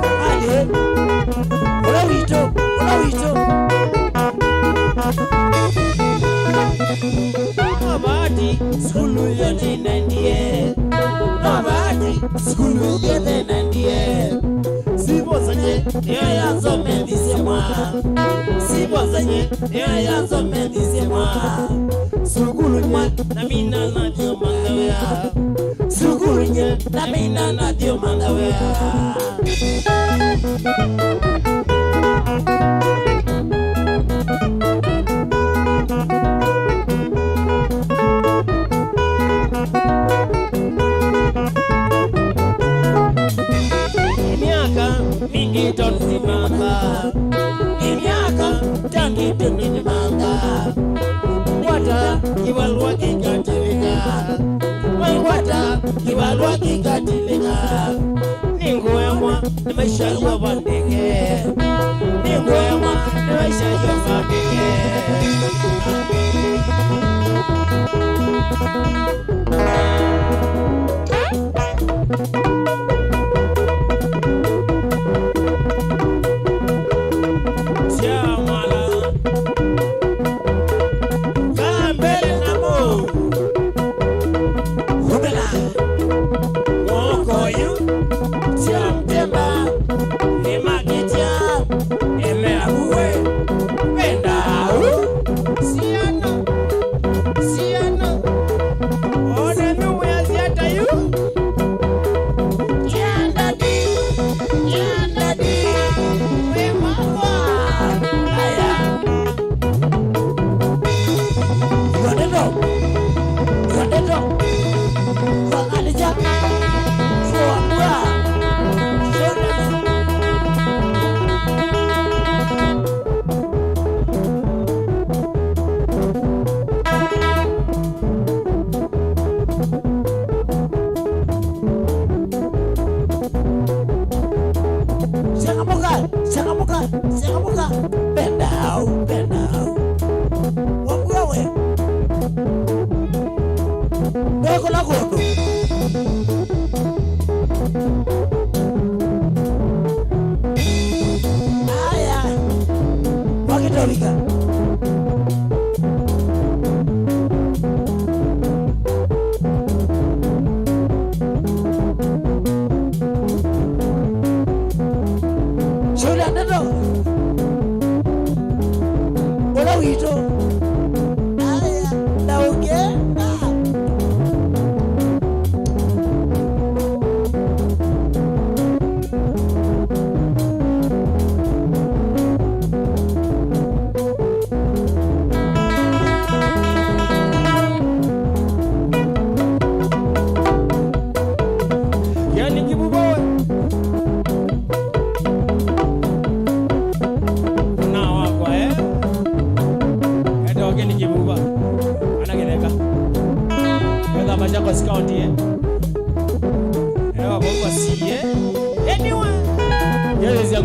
Kakali Ola wito Nobody skulu yene nandie Nobody skulu yene nandie Sibozanye niyo yanzo mendisemwa Sibozanye niyo yanzo mendisemwa Sugulu nye na mina na dio mandawea Sugulu nye na mina na dio mandawea Mingi tonsi manga Imiaka tangi tengini manga Wata kiwalwa kikatilika Wata kiwalwa kikatilika Ninguemwa na maisha ya wandege Ninguemwa na maisha ya wandege Alija,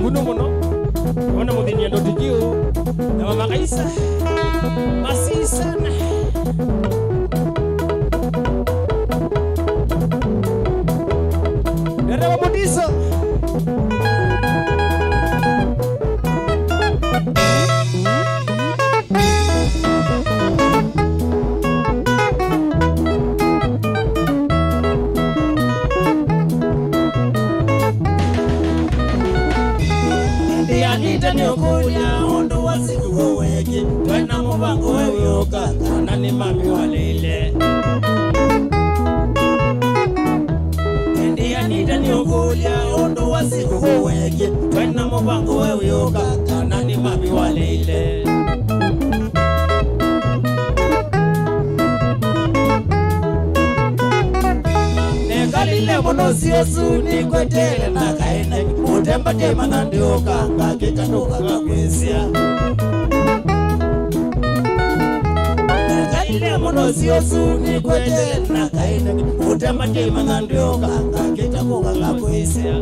Guno muno. Wana mudini ndo tikio. Na mama Kaisa. Masih sana. Dari Mama Disa. Nyokulia ondo wasiku weki twena mubango weyoka kana ni mami walile Ndia nita nyokulia ondo wasiku weki twena mubango weyoka kana ni mami walile Nekalile mono siyosu ni kwetele na kaine Mutemba tema na ndioka kakika ndoka kakwisia Nekalile mono siyosu ni kwetele na kaine Mutemba tema na ndioka kakika ndoka kakwisia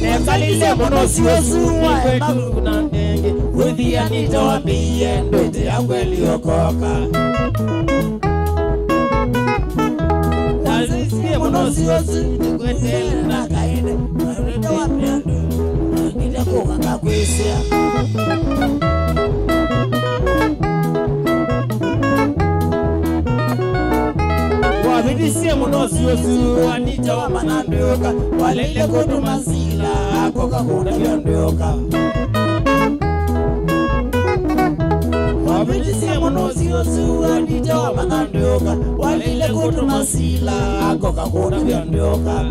Nekalile mono siyosu ni kwetele na ndenge Uthi anita wabiye ndwete ya kweli okoka Nazisiye mono siyosu ni kwetele na kaine Anita wabiye ndwete ya koka kakwisia Wabidisiye mono siyosu anita wa manandoyoka Walele kutu masila koka kuna biondoyoka Wabidisiye mono siyosu anita wa manandoyoka Walele kutu masila koka kuna biondoyoka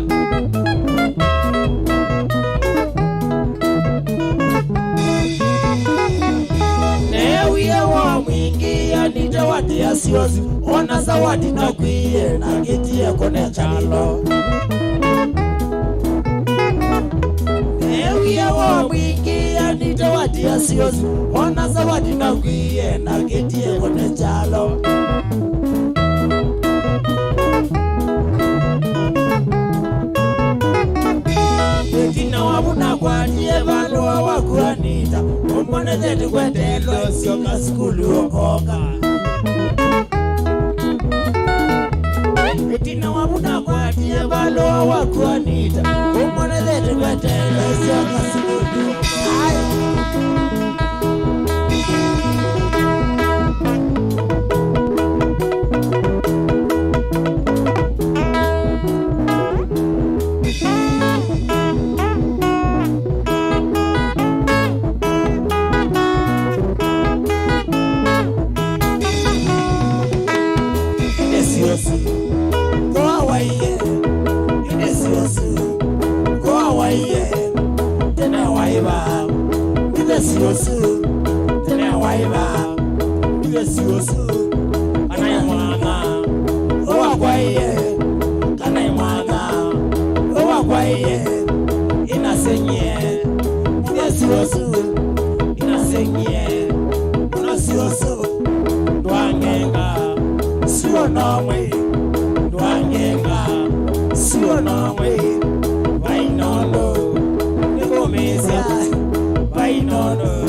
Newiya wa mwingi anita wati ya siyosu Ona zawadi na kwiye na kitie kone chalo Newiya wa mwingi anita wati ya siyosu Ona zawadi na kwiye na kitie kone chalo Tina wabuna kwa tie valua wakuanita Umone zeti kwetelo sioka skulu okoka Tina wabuna kwa tie valua wakuanita Umone zeti kwetelo sioka skulu Siyosu, tena waiba Iwe siyosu, kanai mwanga Owa kwaiye, kanai mwanga Owa kwaiye, inasenye Iwe siyosu, inasenye Una siyosu, duangenga Siyo nomwe, duangenga Siyo nomwe, wainono Nego mezia Wainono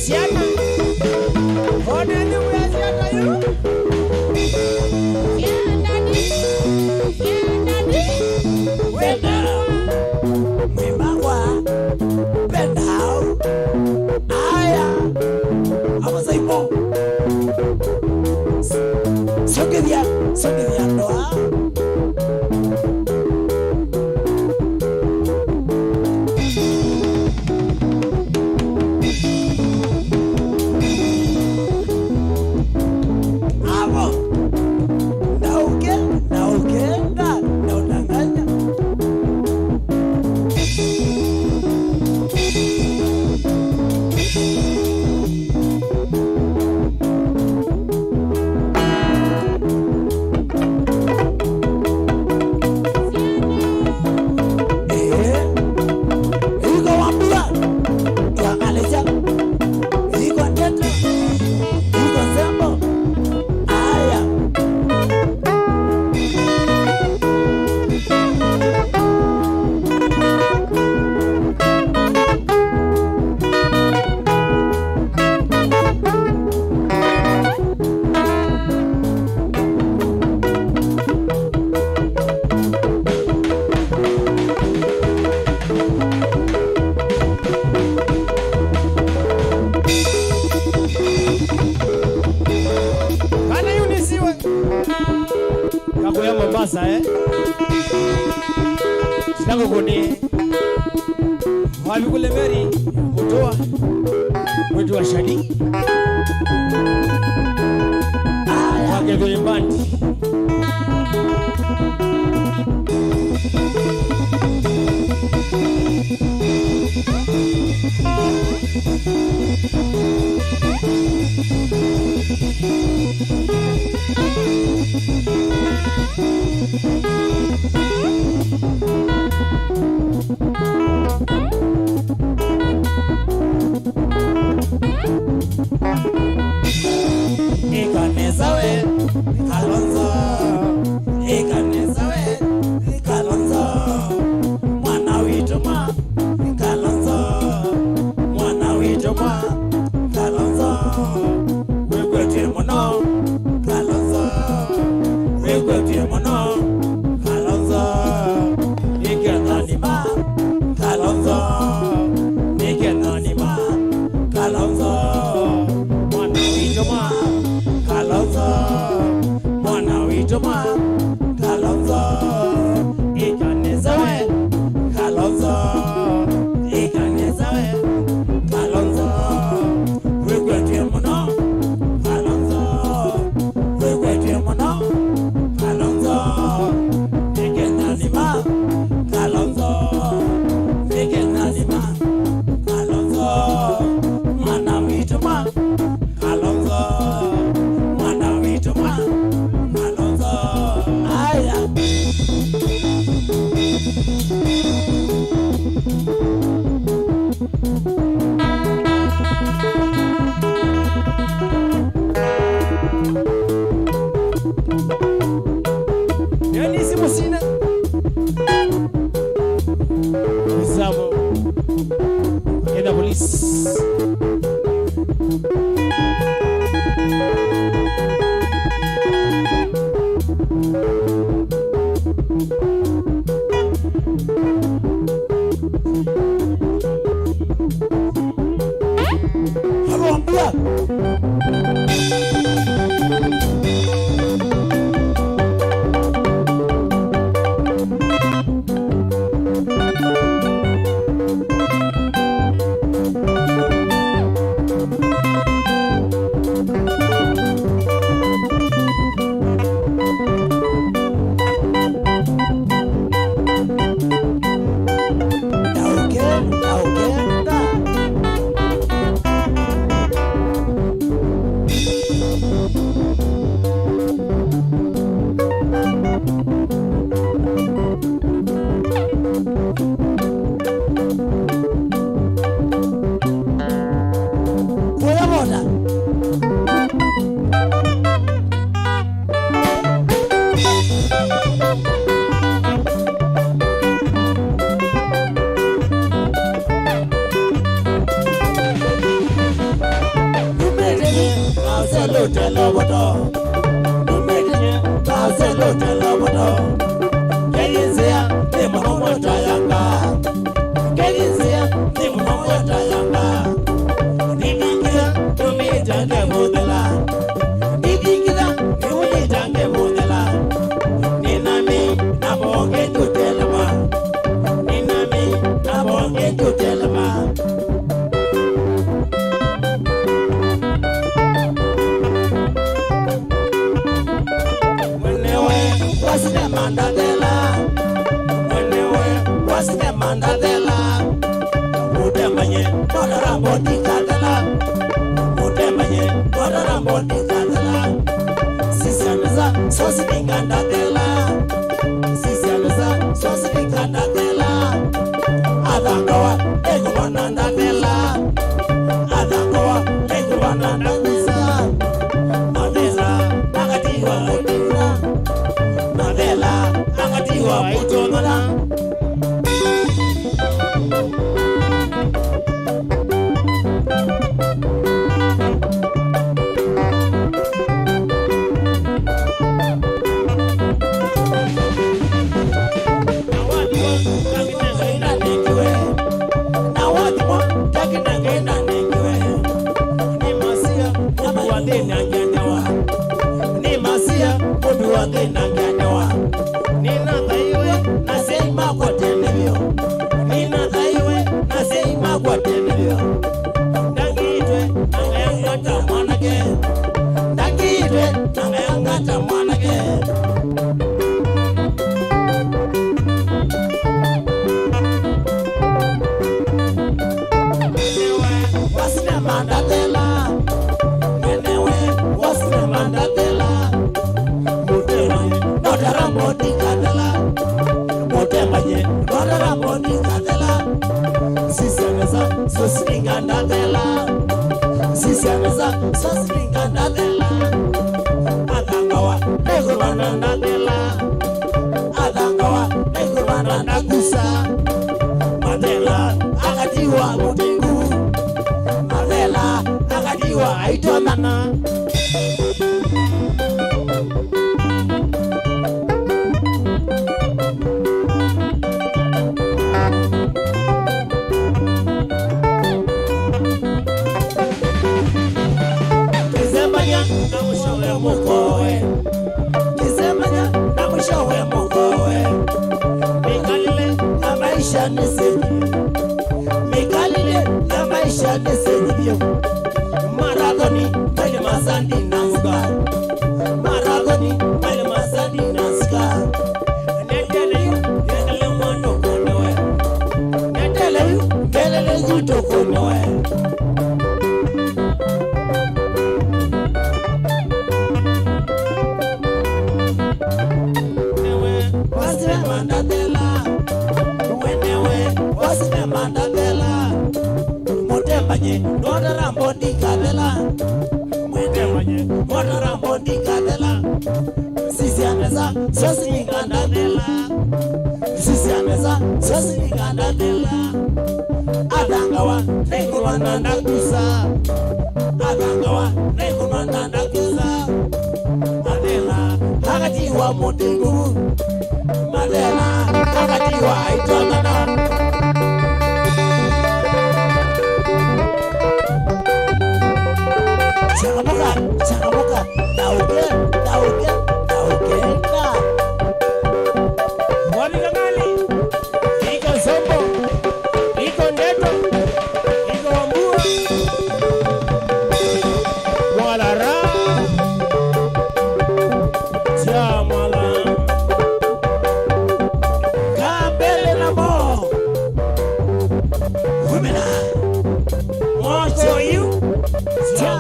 Siana. Ona ni uyaziata yu. Wenda. Mwimangwa. Pendao. Aya. Aba Simo. Sogevia ndoa. Sinako kone wapi kule Mary kutoa wetu wa shadi wake kwenye bandi Baselote loboto Numedinye Baselote loboto Kelizia Nimo mwota yanga Kelizia Nimo mwota yanga Nidingira Numitange modela Nidingira Numitange modela Ninami Nabonge tutelema Ninami Nabonge tutelema Wasine mandadela Wasine mandadela Mutemba Kodarambo dikadela Mutemba Kodarambo dikadela Sisianza Sosiningandadela Sisianza Sosiningandadela Adangawa Egumanandadela Adangawa Egumanandadela Madela Agatiwa Odila Madela Agatiwa Mutonola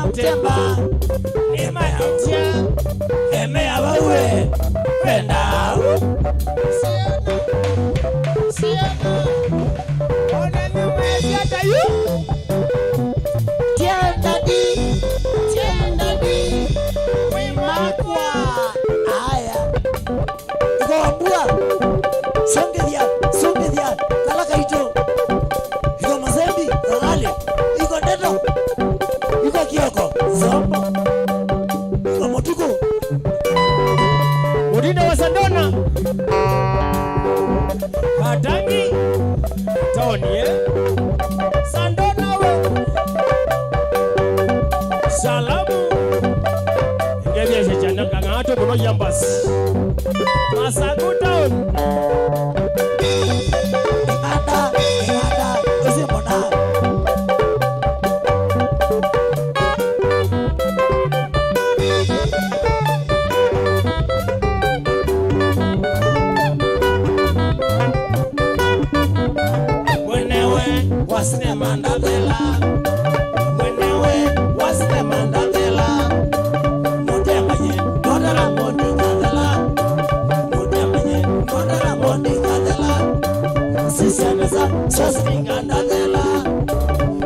Mutemba Nikwambata Eme abawe Wenda Simo Ona niwe yata yu Tiendadi Wimakwa Aya Kwambua Songe dia Talaka ito Iko mazembi Rangale Iko neto Iko kioko Zombo Salamu Ngebia shechana kangato kuno yambas Masaku town Ingada, usimona Wasne mandadela Mwenewe wasne mandadela Mutemanye Nodara mondi kadela Mutemanye Nodara mondi kadela Sisianeza sostingandadela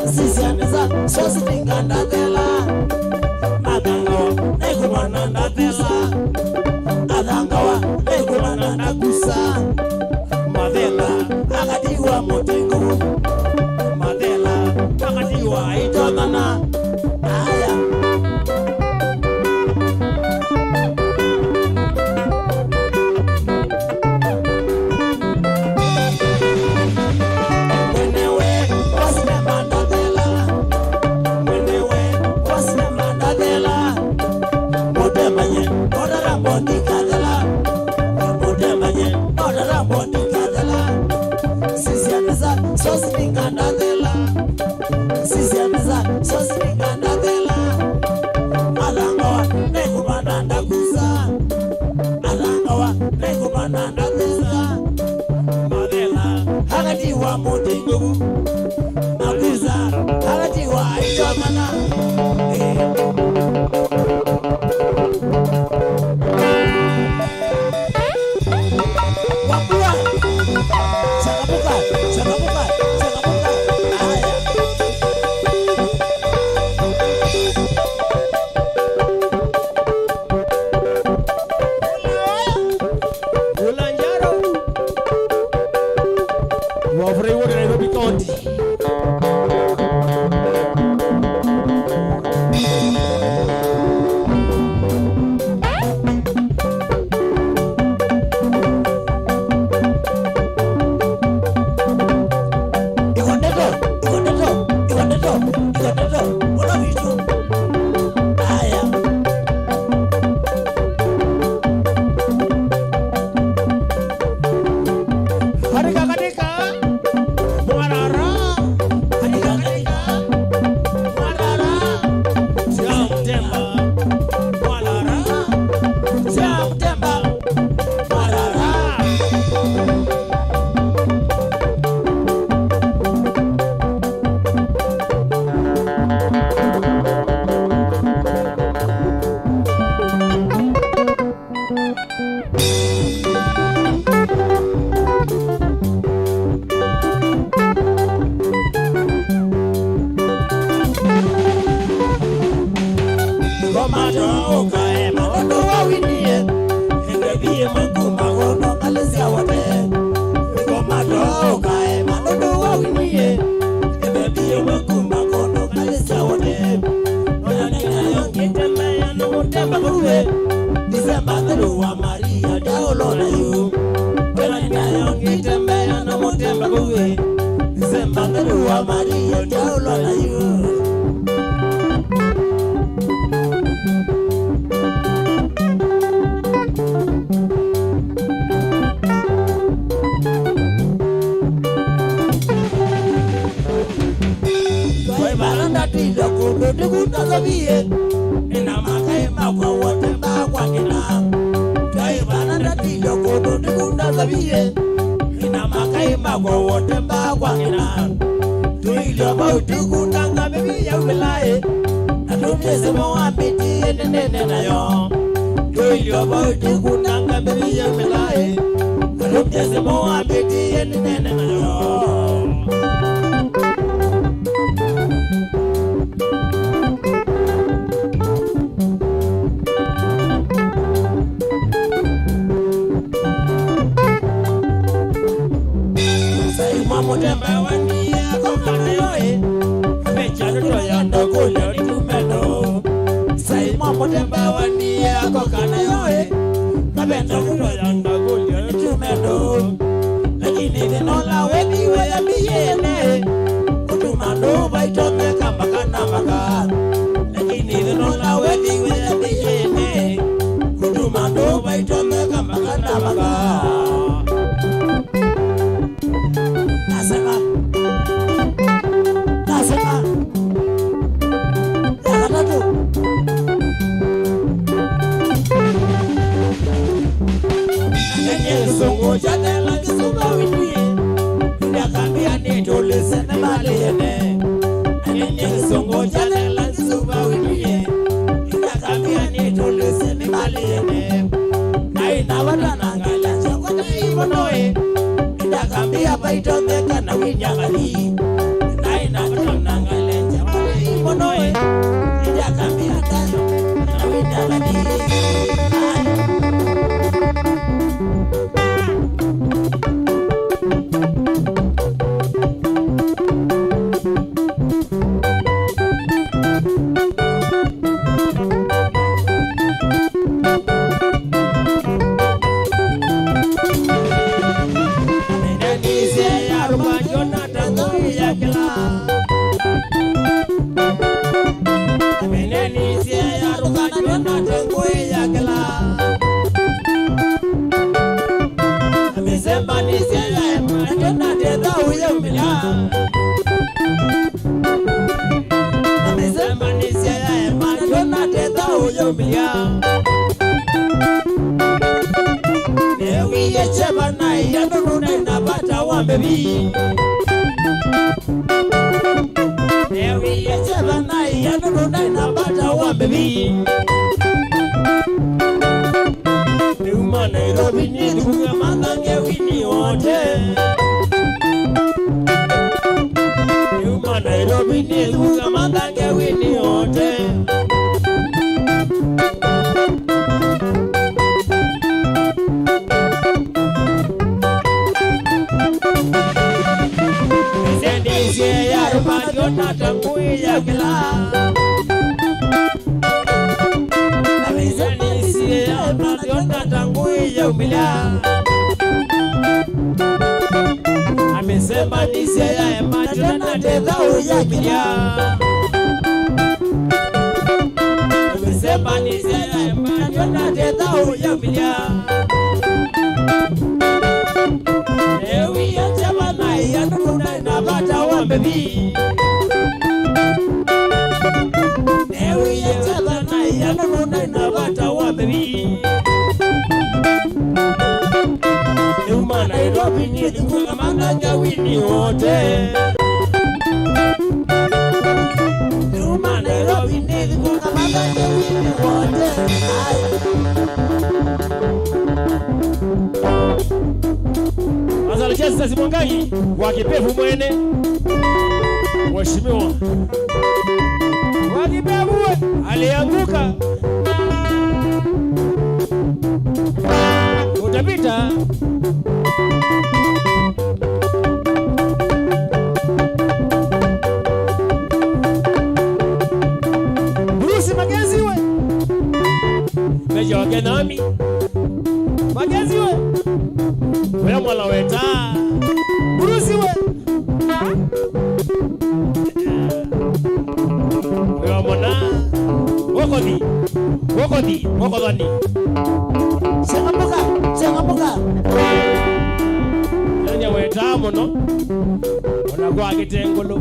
Sisianeza sostingandadela Magango Nekumanandadela Adangawa Nekumanandagusa Madela Agadiwa motengu Wakatiwa itodana Aya Mwenewe wasne mandadela Mwenewe wasne mandadela Mutemanye Odara bondi kadela Mutemanye Odara bondi kadela Sisianeza sosningandadela Sisianeza sosningandadela Alangawa nekumanandagusa Alangawa nekumanandagusa Madela Hagatiwa mutingu Magusa Hagatiwa itomana Wapua Chakabuka Chakabuka Chakabuka Aya Ulanjaro Wafre wote Nairobi County Mutemba wani ako kana yoe Mechano to yanda kule ni tumeno Simo mutemba wani ako kana yoe Kabenda kuwa yanda kule ni tumeno Lakini vinola wedi weya miyene Kutumando baitome kamba kana maka Lakini sene balene Nini songo jale la suba wiye Itakambia ni tole sene balene Naina wala nangala chakota ibonoe Itakambia baito meka na winyagali Naina wala nangala chakota ibonoe Itakambia tayo na winyagali Baby, Mary, it's a night, I don't know about one baby. You man, I don't need to go among the winning water. You man, I don't need to go among the winning water. Natanguya kila Amizani siya natanguya umila Amesema nisiya ya macho na teza uya umila Amesema nisiya ya macho na teza uya umila Ewi ya chama na ya nuna na bata wa baby Ewi ya chama na ya nuna na bata wa baby Euma Nairobi ni dunga manganga wini wote Euma Nairobi ni dunga manganga wini wote Azalecheza Simongai wakipevu mwene Mheshimiwa wakipevu alianguka utapita Bruce Magezi we Meja wagenami Magezi we Wewe Mwala weta Bruce we Wewe mwana Wokodhi Sengapoka Nani weta mono Onagwa kitengolo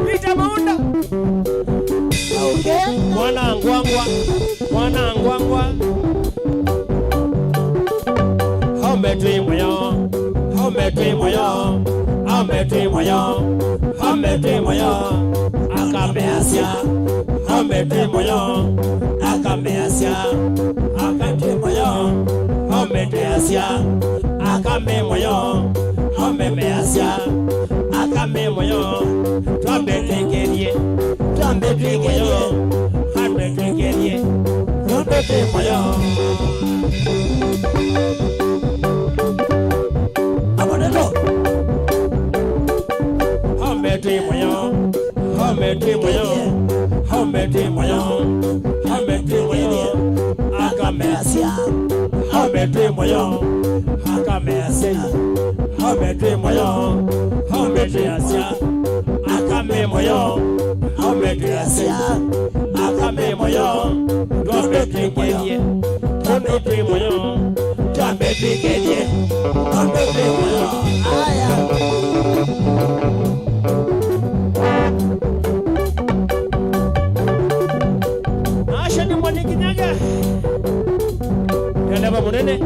Vita maunda Okay Mwana ngwangwa Hametwi moyo akameasia hametwi moyo akameasia akatwi moyo hameteasia akame moyo hamemeasia akame moyo twambetekerie hametwekerie twambete moyo abonelo Hametwi moyo akameasia hametwi moyo akameasia hametwi moyo hameteasia akame moyo hameteasia akame moyo twambetekerie moyo twambetekerie moyo aya Munene,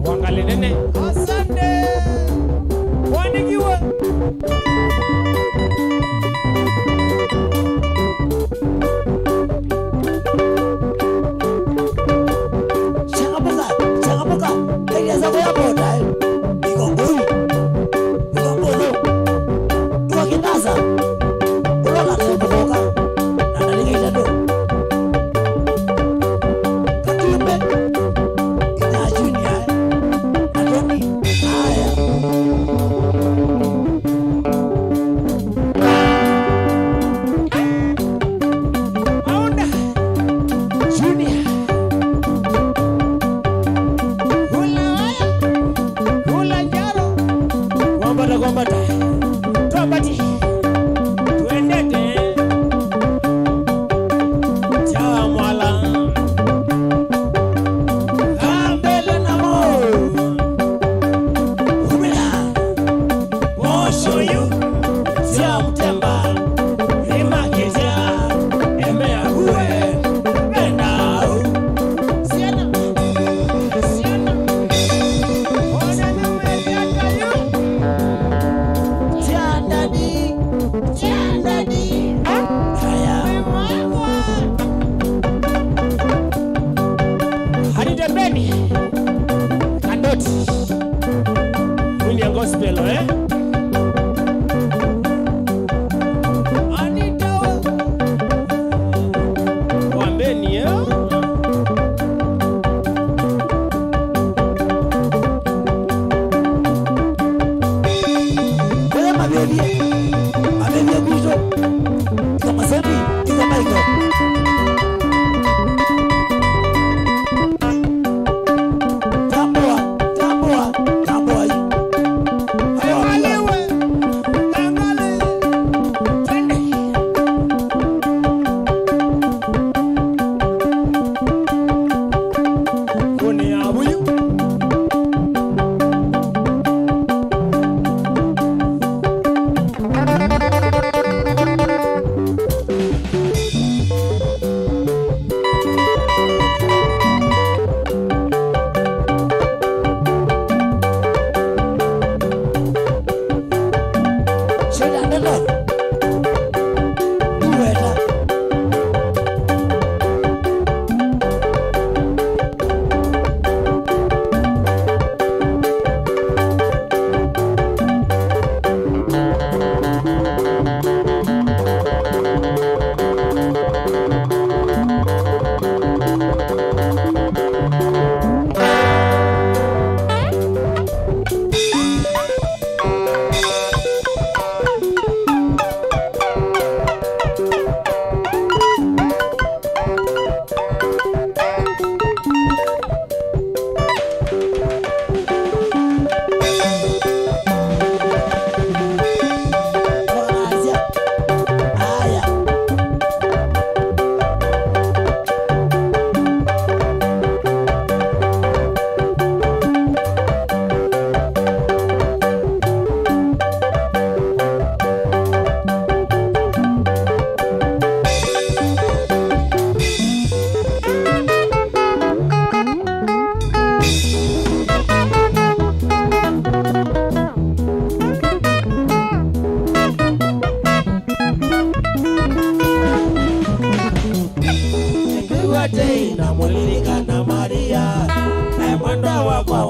wangali nene. Asante.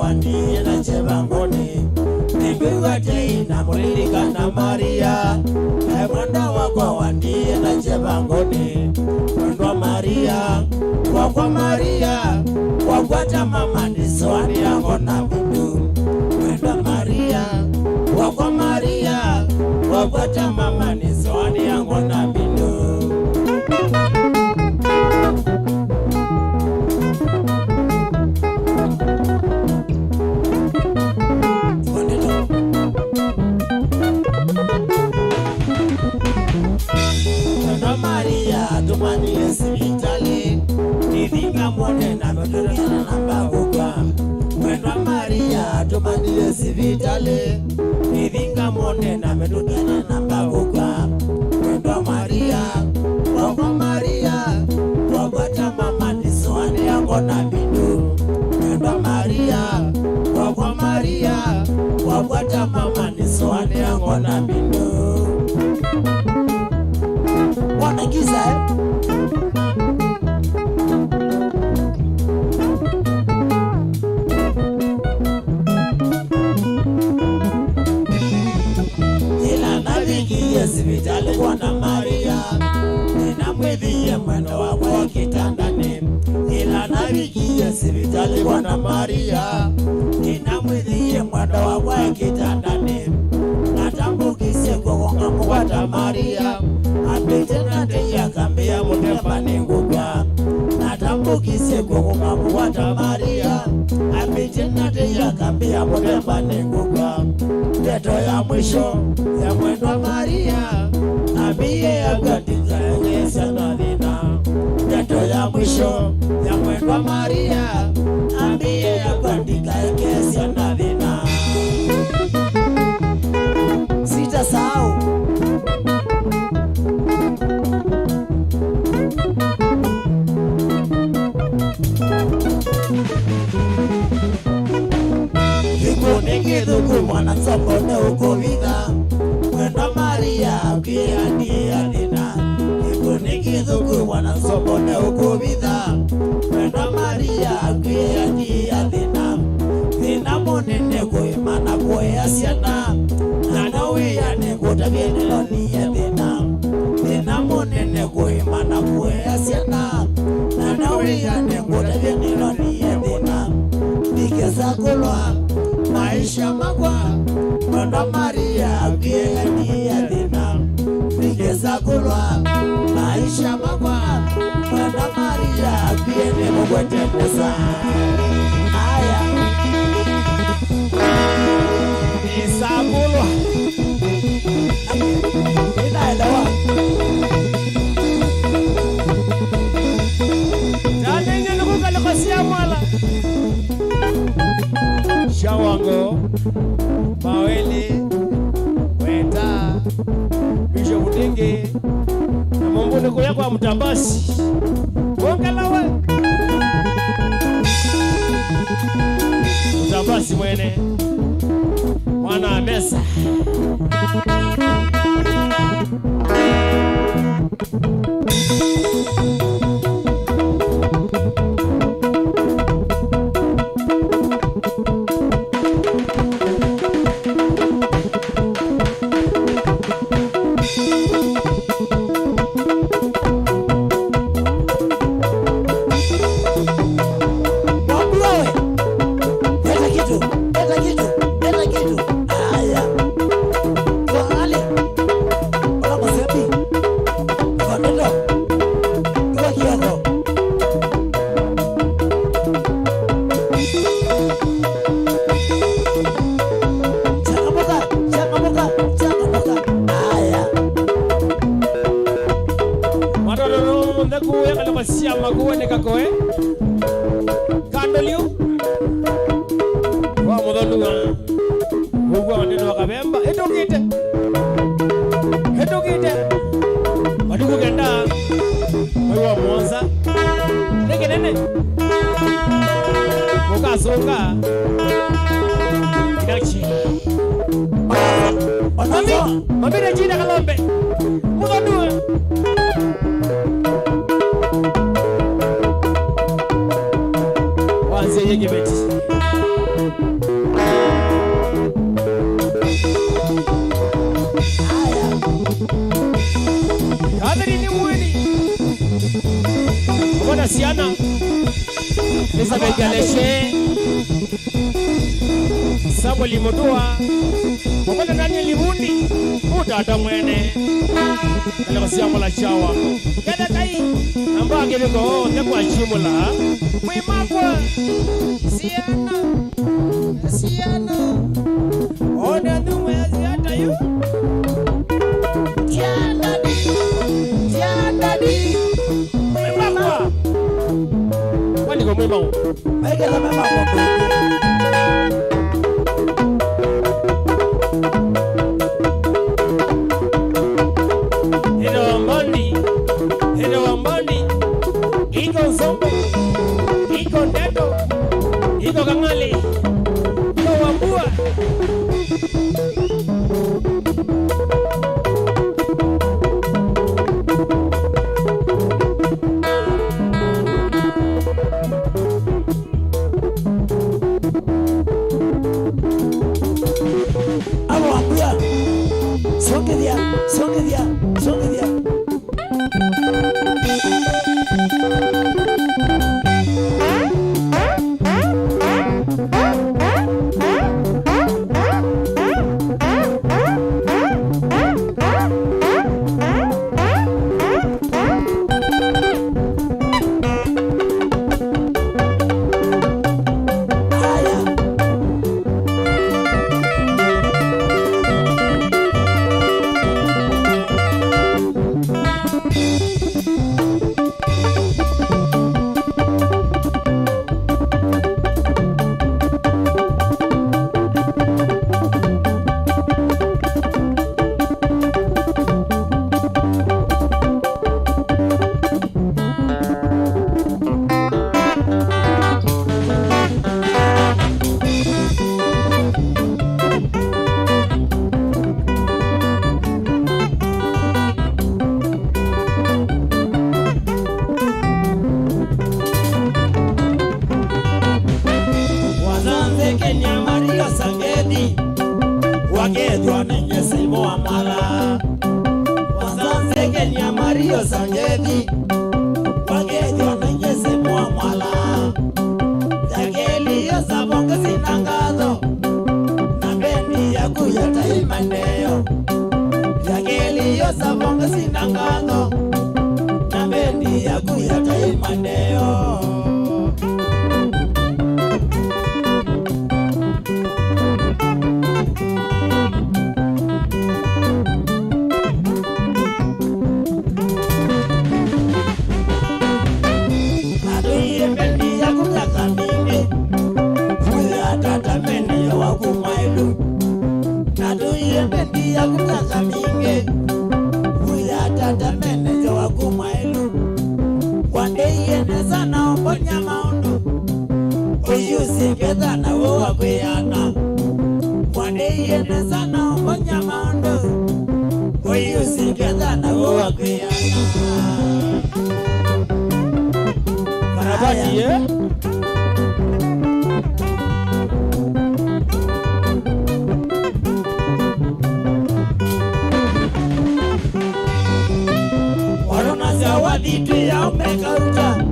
wani na chebangoni Ningwiwa teina mulilika na Maria Mwenda wakwa wani na chebangoni Mwendwa Maria Wakwa Maria Wakwata mama niswani yango na bidu Mwendwa Maria Wakwa Maria Wakwata mama niswani yango na bidu Tumani sibitali Nivinga mwone na mdurana na mbaguka Mwendwa Maria Tumani sibitali Nivinga mwone na mdurana na mbaguka Mwendwa Maria Wakwa Maria Wakwata mama niswani yango na bidu Mwendwa Maria Wakwa Maria Wakwata mama niswani yango na bidu Wanagiza Ila navingia sibitali Bwana Maria Ninamwidhia mwendo wakwa kitandani Ila navingia sibitali Bwana Maria Ninamwidhia mwendo wakwa kitandani Natambukise kukonga mwata Maria Apitena teya kambia Mutemba ninguga Natambukise kukonga mwata Maria Apitena teya kambia Mutemba ninguga Leto ya mwisho ya Mwendwa Maria Ambiye ya katika yesa na dhina Leto ya mwisho ya Mwendwa Maria Ambiye ya katika yesa na dhina Sita sao Nikithuku mwana sokone ukovitha Mwendwa Maria pia ndia thina Nikithuku mwana sokone ukovitha Mwendwa Maria pia ndia thina Thina munene kuimana kuya ciana Na nawia nikutabie nilonie thina Thina munene kuimana kuya ciana Na nawia nikutabie nilonie thina Nikesa kulwa maisha makwa Mwendwa Maria pia ndia thina Nikesa kulwa maisha makwa Mwendwa Maria pia ni mugwete musa Aya Nisabulwa Inaelewa Tanenye nukuka likosia Mwala Shawango Maweli Weta Bisho Budingi Na mumbuni kuya kwa Mutambasi Wongalawe Mutambasi mwene Mwana Amesa Mami jina kalombe. Mudadua. Wanze yenge beti. Kadri ni mwini Mwana siana Nisa begaleshe Sabo limotua Mwana nani limundi Utata mwene Kala siamo la chawa Kada kai Amba ngeviko Nekwa chimula Mwimapwa Siana Siana Ona ndume aziata yu Tiandadi Mwimapwa Wani kwa mwimau Mege la mwimapwa Hilo wambani Iko zombo Iko ndeto Iko kangali Iko wambua Abo wambua Songe dia Wagedwa nenye Simo wa Mwala Wazanze Kenya Mario Sangedi Wagedwa nenye Simo wa Mwala Jageli yo sabonga sinangazo Na bendi ya kuyata imaneo Jageli yo sabonga sinangazo Na bendi ya kuyata imaneo Bendi ya kutaka minge Uya tata mene jo wakumailu Wande yene sana ombonya maundu Uyusi keda na uwa kuyana Wande yene sana ombonya maundu Uyusi keda na uwa kuyana Karabati ye Waditi ya umekauta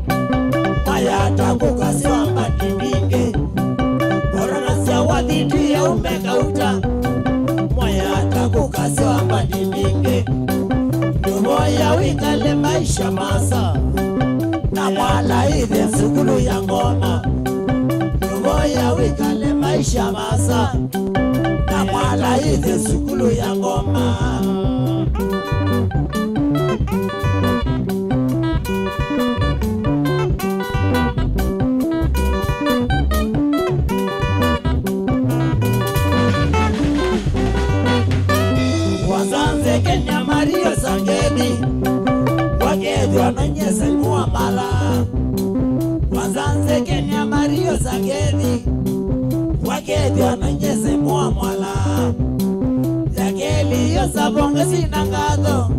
Maya tangu kasiwa mbadibinge Korona siya waditi ya umekauta Maya tangu kasiwa mbadibinge Numoya wikale maisha masa Na Mwala ile sukulu ya ngoma Numoya wikale maisha masa Na Mwala ile sukulu ya ngoma Kenya Mario Sangedi Wagedwa nenye Simo wa Mwala Wazanze Kenya Mario Sangedi Wagedwa nenye Simo wa Mwala Jageli yo sabonga sinangazo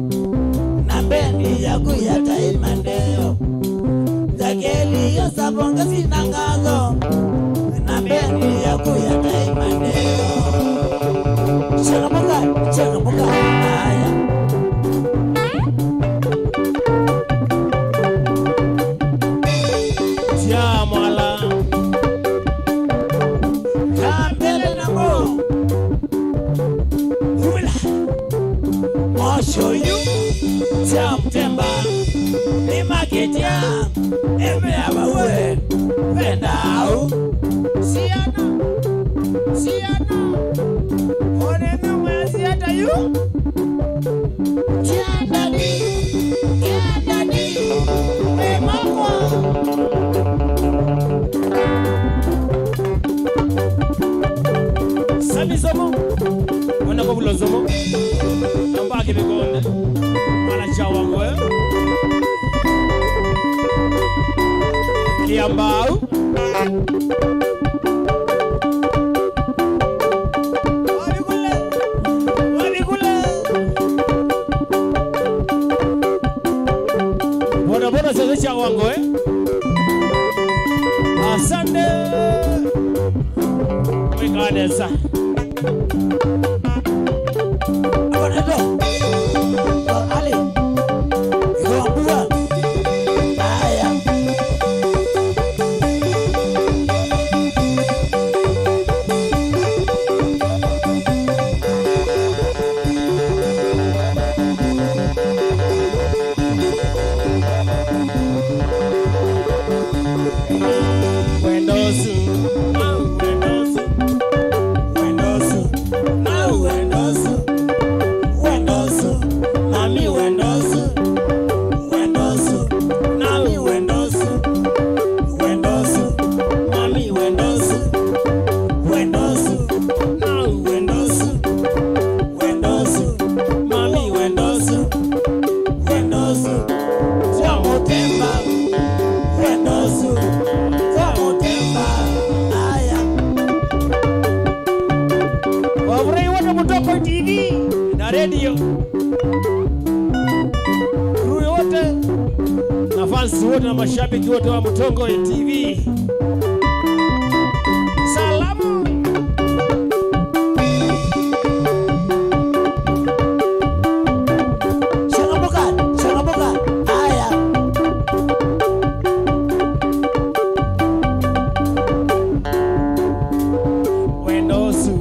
Na bendi ya kuyata imandeo Jageli yo sabonga sinangazo Na bendi ya kuyata imandeo Changa muka, aya cha Mutemba ni maketia eme abawe vendau siana one mwezi hata yu tiandani emamwa Sami Zomo wana kwa Zomo ambake bigonde ana chawangwe kiambau wabikule bona sasa chawangwe asante wikanesa Abonedo. Ali. Kwambua. Aya. Wendosu TV na radio crew yote na fans wote na mashabiki wote wa Mutongo TV. Salamu Changamuka. Aya. Wendosu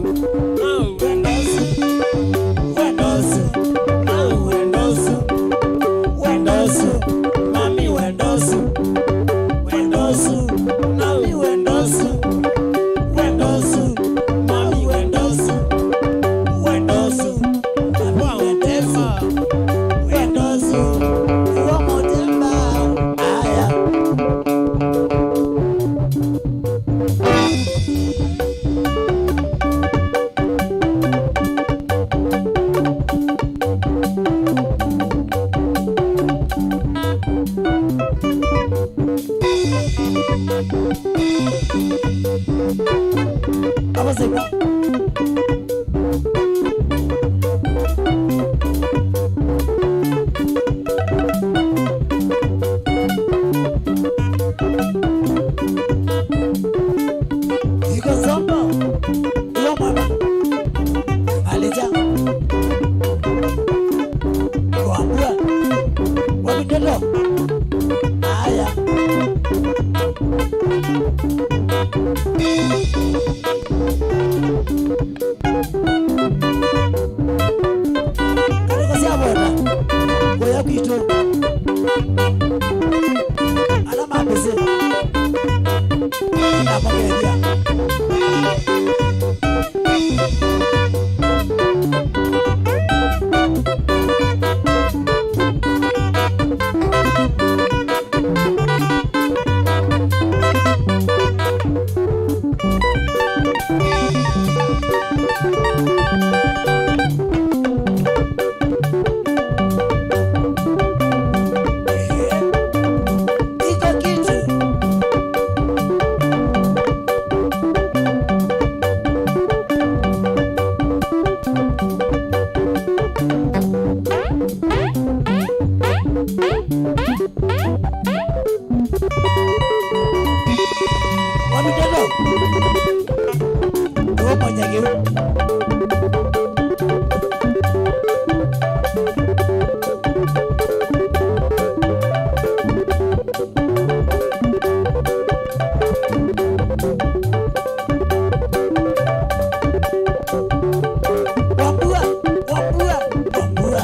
Wambua.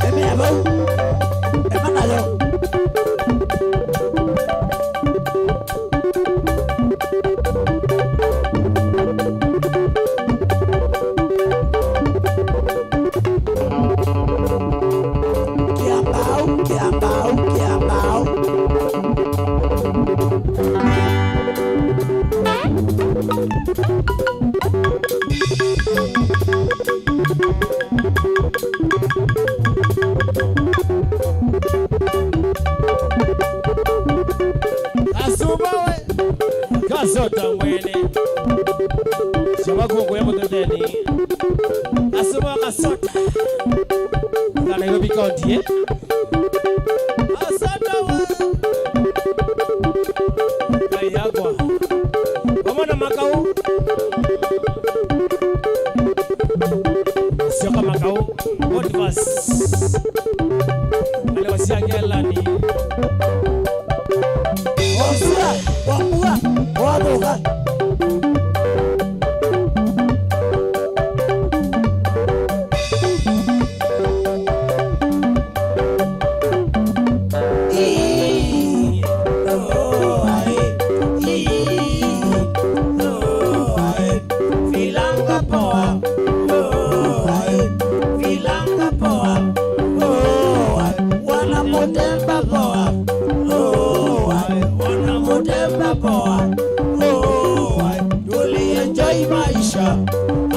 Eme abau. sota mwene Shama kungu ya mutendeni Asuma kasota Kana yobi kaunti Asota wa Kayagwa Wamana makau Sioka makau Odivas Ale wasiangela ni Osia, wamua, wadoga.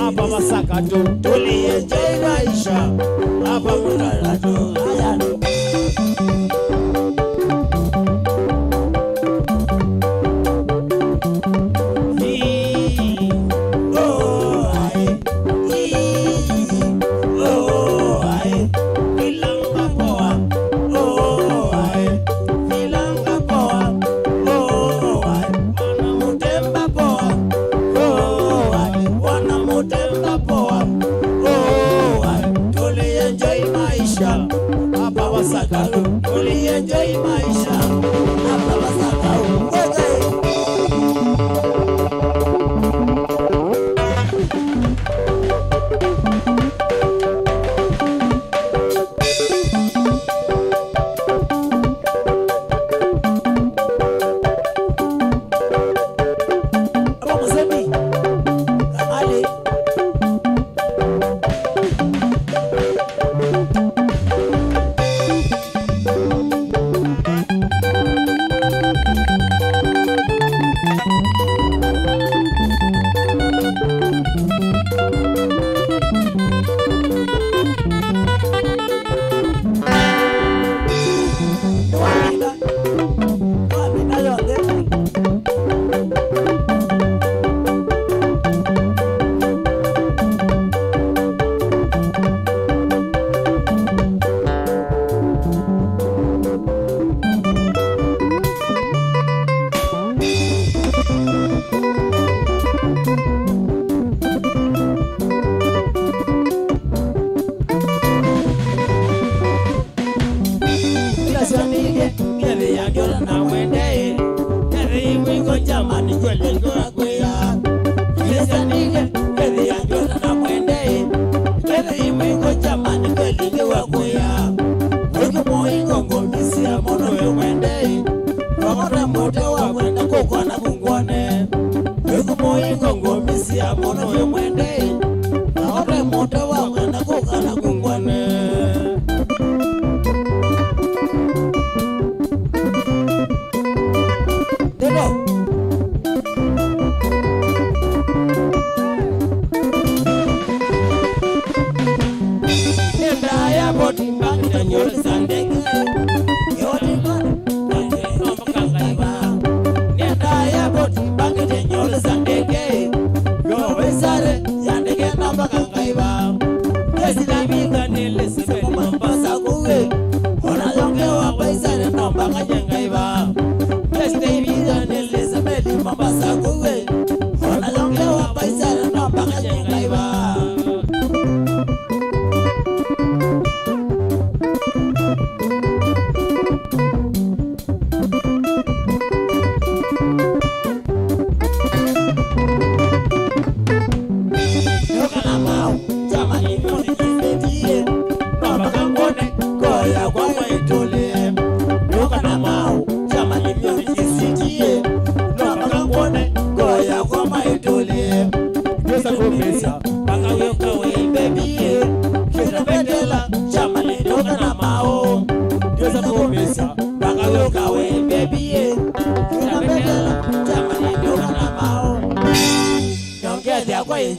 Apa masaka tu Tuli enjoy maisha hapa mulala tu ayano Tuli enjoy maisha hapa wasaka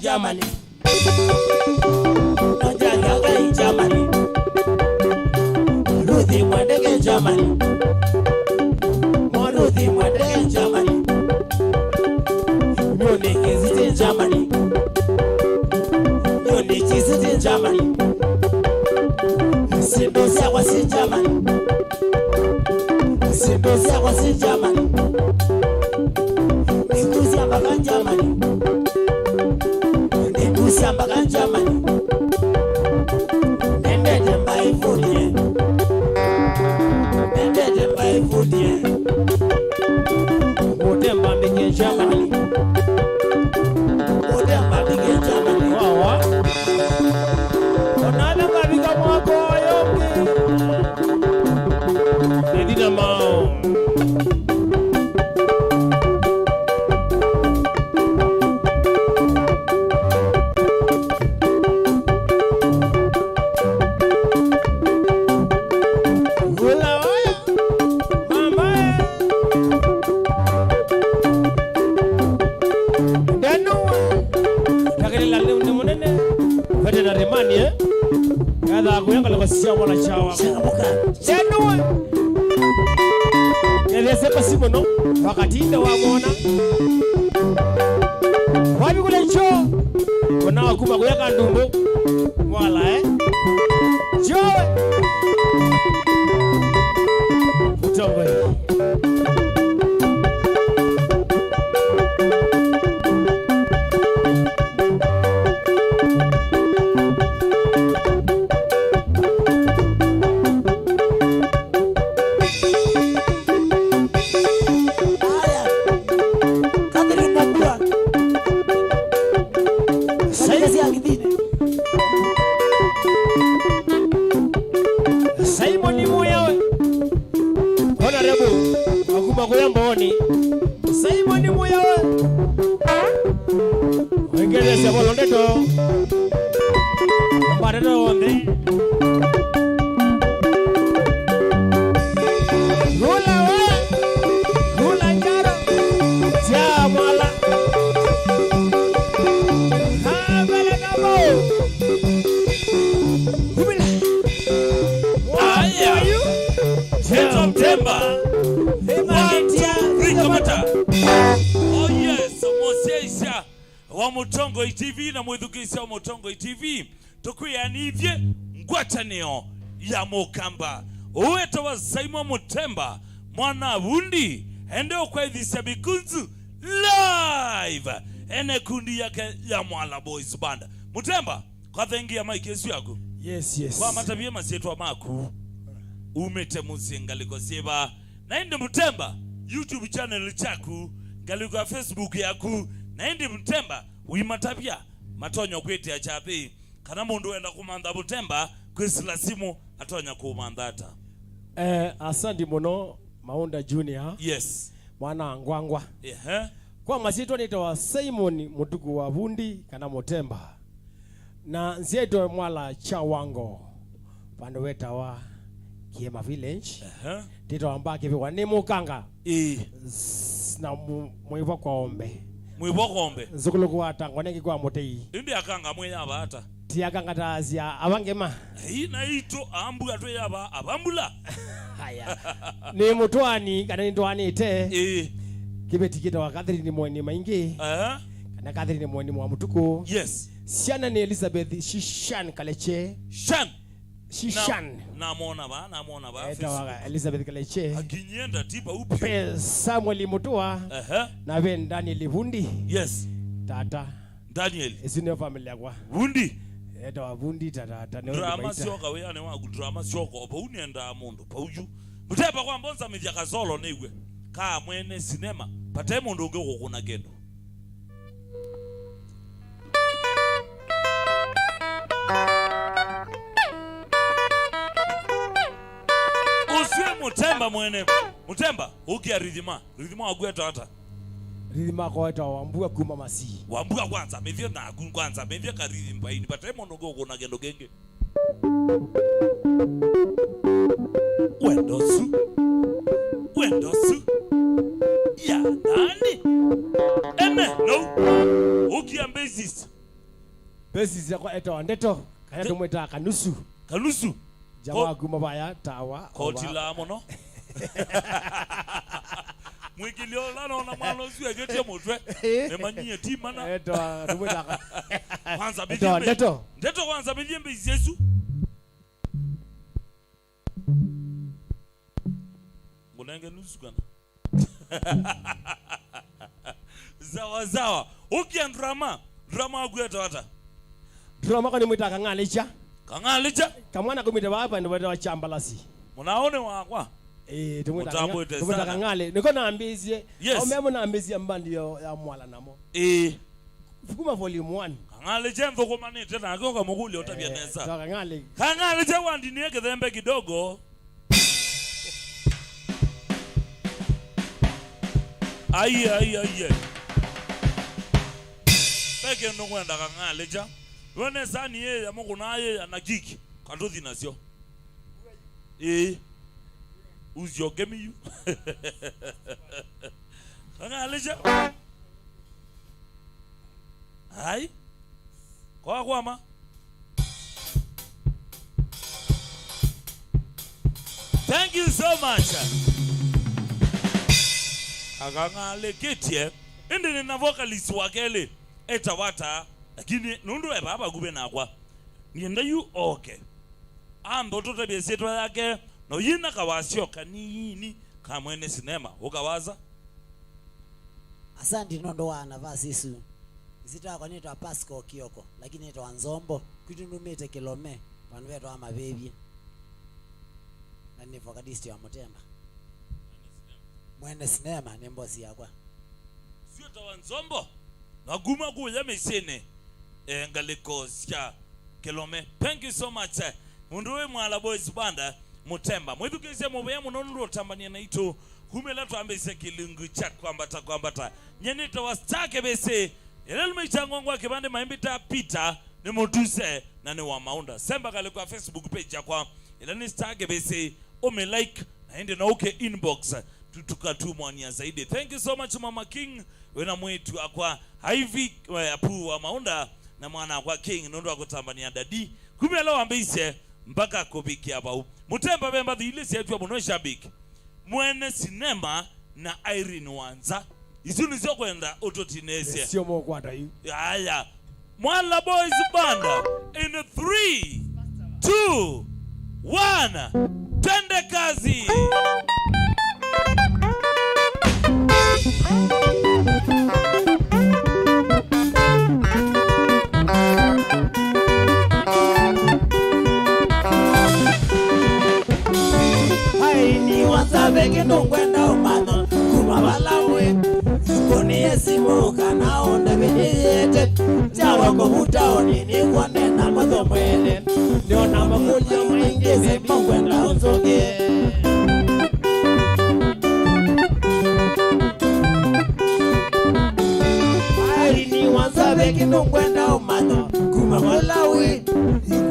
Germany. Germany. Ruthie Mwandege Germany. Ruthie Mwandege Germany. Germany. Yoni chisi Germany. Simbosia was in Germany. Simbosia was in Germany. Simbosia bagan Germany. Simbosia bagan Germany. Ended them by food here. Ended them by food here. Mutemba begin Germany. Mutemba begin Germany. Wow. Onana kabika mwako yoke. Edina mao. Mwala chawa Simo Nelese Simo no wakati ndio wamuona wapi kule cho kuna wakuma kuyaka ndumbo Mwala joe Mutemba Mutongo TV na mwithukisi wa Mutongo TV tukuyanithie ngwatanio ya mukamba uweto wa Simo Mutemba mwana wundi ende ukwethisia bikunzu live ene kundi yake ya Mwala Boys Band. Mutemba kwa thengia maiki yesu yako. Yes kwa matabia masietu maku umete musingaliko siba na indi Mutemba YouTube channel chaku ngaliko Facebook yaku na indi Mutemba uimatabia matonyo kwete ya chapi kana mundu enda kumanda Mutemba kwisila Simo atonya kumandata. Asante muno Maunda Junior. Yes. Mwana ngwangwa. Kwa masito nitawa Simon mutuku wa Bundi kana Mutemba. Na nzieto Mwala Chawango. Pando weta wa Kiema Village. Tito ambake viwa ni mukanga. Na mwiva kwa ombe. Mwiva kwa ombe. Zukulu kwa tangwaneki kwa motei. Indi akanga mwenye hata. Tiakanga tazia abangema. Na ito ambu atwe yaba abambula. Haya. Ni mutuani kana ni tuani te. Kibeti kita wa Catherine mweni maingi. Kana Catherine mweni mwa mutuku. Yes. Siana ni Elizabeth Shishan Kaleche. Shishan. Na mona ba. Eta wa Elizabeth Kaleche. Akinyenda tipa upi. Pe Samuel Mutua. Na ben Daniel Bundi. Yes. Tata. Daniel. Isine familia kwa. Bundi. Eta wa Bundi tata. Drama sioka weyane wangu drama sioka oba unienda mundu pauju. Mutemba kwa mbonza mithia kazolo nigwe. Ka mwene sinema. Pate mundu unge ukuna gendo. Usiwe Mutemba mwene. Mutemba ukia ridhima. Ridhima wagweta hata. Ridhima kwa weta wambua kuma masi. Wambua kwanza mevye na kwanza mevye ka ridhimba ini. Pate mundu unge ukuna gendo genge. Wendosu ya nani no ukia basis ya kwa eta wandeto kaya tumweta kanusu jamaa kumabaya tawa koti la mono Mwikilio lana ona mwalo siwe getia mutwe. Nemanyie timana. Eto tumwitaka. Kwanza bijimbe. Ndeto. Ndeto kwanza bijimbe Yesu. Munenge nusu kana. Zawa. Ukia drama agweta wata. Drama kani mwita kangalicha. Kangalicha? Kamwana kumita hapa ndio wata chambalasi. Munaone wakwa. Tumwita kangale. Niko naambizie. Yes. Au memo naambizie mbandi ya Mwala namo. Fukuma volume 1. Kangale jenzo komani tena akoka muguli otabia nesa. Kangale. Kangale jawandi nieke dhembe kidogo. Aye. Peke ndo kwenda kangale ja. Wene sani yeye amungu na yeye anagiki. Kandozi nasio. Who's your game you? Kangale ja. Hai. Kwa ma. Thank you so much. Akangale ketie. Ende na vocalist wakele etawata lakini nundu baba kube nakwa. Nienda you okay. Ando totabia setwa yake no yina kawasio kanini kamwene sinema ukawaza. Asante nondo wana vasisu. Isita kwa nito Pasco Kioko lakini nito Nzombo kutundumete kilome panu wetu ama baby. Na ni vocalist wa Mutemba. Mwene sinema ni mbosi yakwa. Sio tawa Nzombo. Naguma kuya mesene. Ngaliko sya kilome. Thank you so much. Munduwe Mwala Boys Banda Mutemba. Mwetu kese mubaya munonuro tambania na ito. Humela tuambese kilungu cha Kwambata. Nyenita wastake bese. Elelu mechangongwa kibande maimbita pita. Ni moduse na ni wa maunda. Semba kalikwa Facebook page ya kwa. Eleni stake bese. Ome like. Na hindi na uke inbox. Tukatumwania zaidi. Thank you so much Mama King. Wena mwetu akwa hivi apu wa maunda. Na mwana kwa King. Nondo akutambania dadi. Kumela wambise. Mpaka kubiki hapa. Mutemba bemba dhilisi yetu ya munosha biki. Mwene sinema na Irene Wanza. Isuni sio kwenda ototinese. Sio mo kwata yu. Haya. Mwala Boys Banda in 3 2 1 tende kazi. Beki nungwenda umano kumabalawe Kuni Simo kana onda bidiyete Chawa kuhuta onini kwa nena mazo mwele Niona makuja mwingeze mungwenda unzoge Ni wanza beki nungwenda umano kumabalawe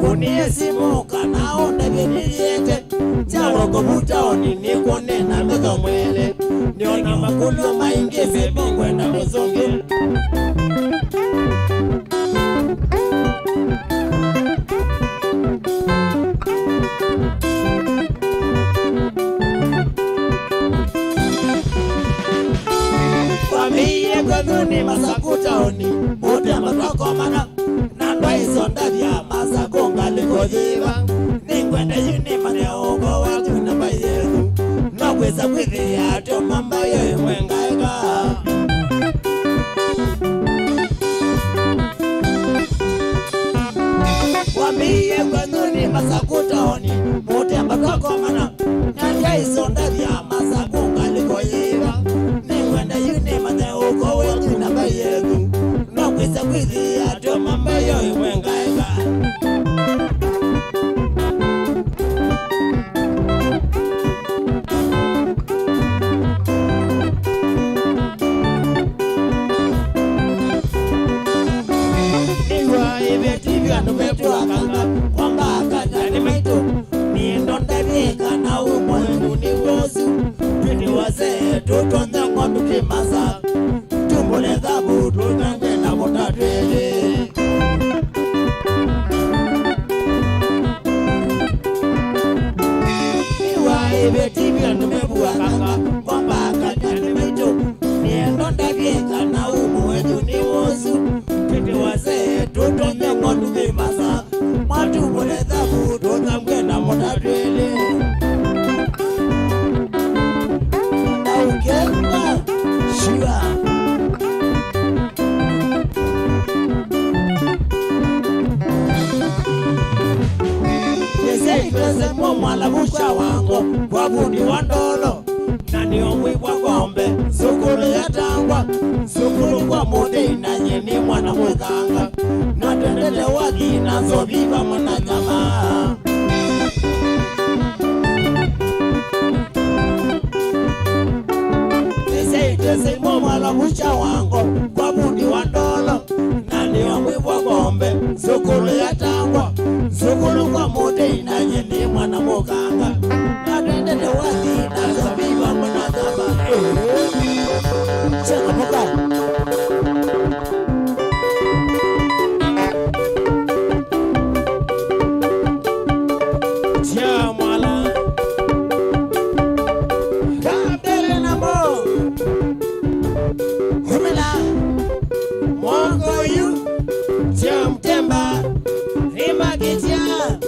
Kuni Simo kana onda bidiyete Chawa kuhuta onini kwa nena mazo mwele Niona makuja mwingeze mungwenda unzoge Ni masakuta oni Mutemba twako mana Nandwa isonda vya masakunga likoziva Ningwende yuni mane ugo watu namba yedu Nakweza kwithi ya to mamba yoye mwengaika Wamiye kwenu ni masakuta oni Mutemba twako mana Nandwa isonda vya masakunga likoziva Ningwende yuni mane ugo watu namba yedu Nakweza kwithi ya to mamba yoye mwengaika Kwambata ni maitu ni ndonda vika na umwenu ni wosu Twini wase tutonze ngombi kimasa Tumbule dhabu tutange na mutatwele Iwa ibe tibia numebuwa kanga Kwambata ni maitu geka na umu wetu ni wosu Tete wase tutonye mwandu kimasa Matu mule dhabu tutamke na motatwele Na ukemba shiva Yese Mwala busha wango kwa budi wandolo Nani omwi kwa gombe Sukulu ya tangwa Sukulu kwa mode na nyeni mwana mwekanga Na tendele waki na zobiba mwana jamaa Yese Mwala busha wango kwa budi wandolo Nani omwi kwa gombe Sukulu ya tangwa Sukulu kwa mode na nyeni mwana mwekanga Na tendele waki na zobiba mwana jamaa Chaka muka Chia Mwala Kabele na mo Humila Mwongo yu Chia Mutemba Rima kitia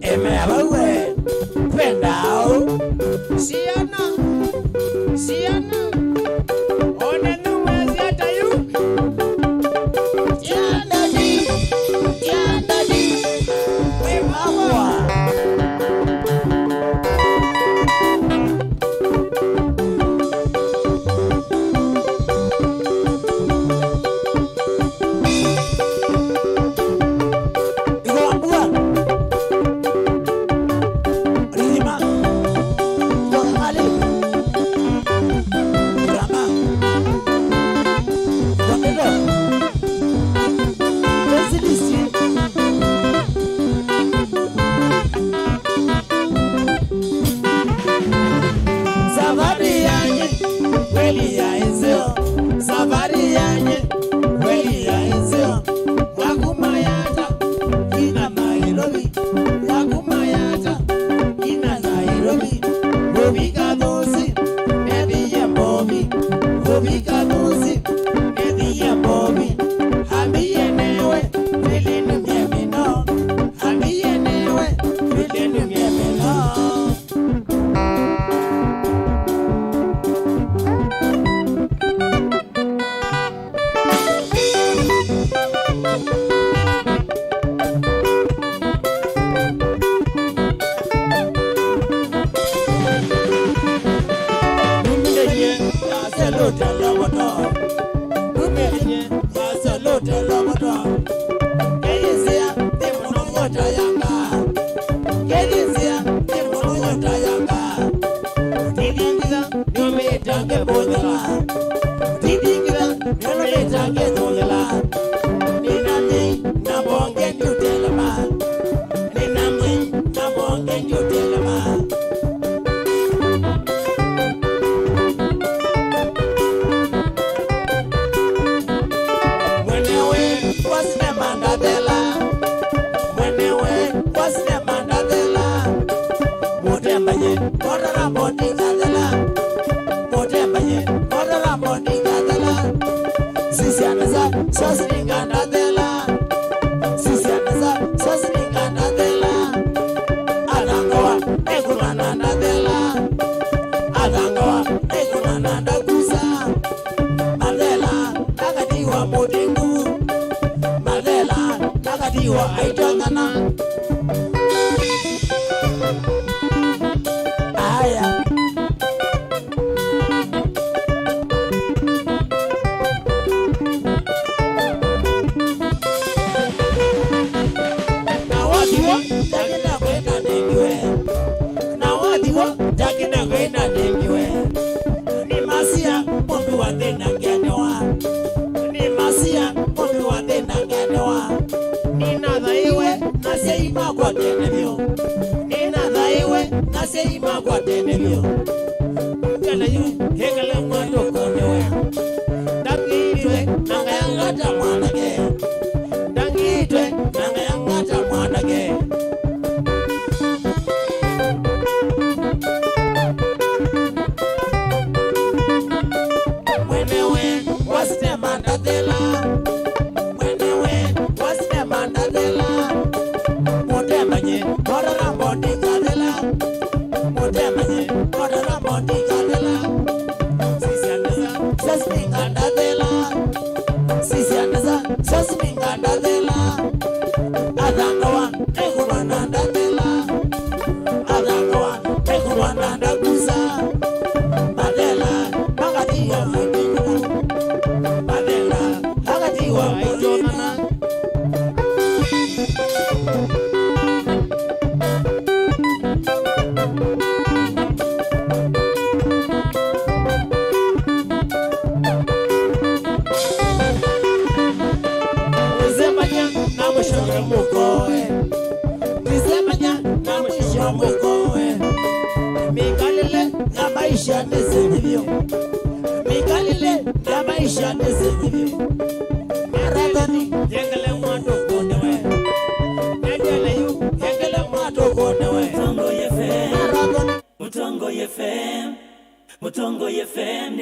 Eme abawe Pendao Siana Siana One numwezi hata yu Tiandadi Tiandadi Wewawa Iko wambua Rima Kwa Ali Rama Wakendo Presidisi Safari yanye Kweli ya enzeo Safari yanye Kweli ya enzeo Wakumayata Ina Nairobi Wakumayata Ina Nairobi Bobika dosi Nevi ya Bobi Bobika dosi Nevi ya Bobi Hambiye newe Filinu miemino Hambiye newe Filinu miemino Mumenye Aselote lomoto Mumenye Aselote lomoto Kelizia Timono ngota yanga Kelizia Timono ngota yanga Tidingiza Nyome itange bojala Tidingiza Nyome itange zolala Ninami Nabonge nyutelema Ninami Nabonge nyutelema Mwenewe wasine mandadela Mwenewe wasine mandadela Mutemba ye Kodara moti gadela Mutemba ye Kodara moti gadela Sisi anasa Sosini ngandadela Sisi anasa Sosini ngandadela Adangawa Ekuna nandadela Adangawa Ekuna nandagusa Madela Nakatiwa modingu Madela Nakatiwa aitangana Aya Nawadiwa Takina kwenda nengiwe Nawadiwa Takina kwenda nengiwe Ni masia Mombi wa thina ngenewa Ni masia Mombi wa thina ngenewa Nina dhaiwe Naseima kwa tenebyo Nina dhaiwe Naseima kwa tenebyo Mkana yu Hekale mwato kondewe Dakitwe Nangayangata mwanake Dakitwe Nangayangata mwanake Mwenewe anye Kodala mondi kadela Sisi andesa Sasminga dadela Sisi andesa Sasminga dadela Adangawa Ekuwana dadela Adangawa Ekuwana dagusa Madela Magatiwa Mudina Madela Magatiwa Mudina Mikalile ya maisha nezivyo Maradoni yengele mwato konewe Yengele yu yengele mwato konewe Mutongo FM Mutongo FM Mutongo FM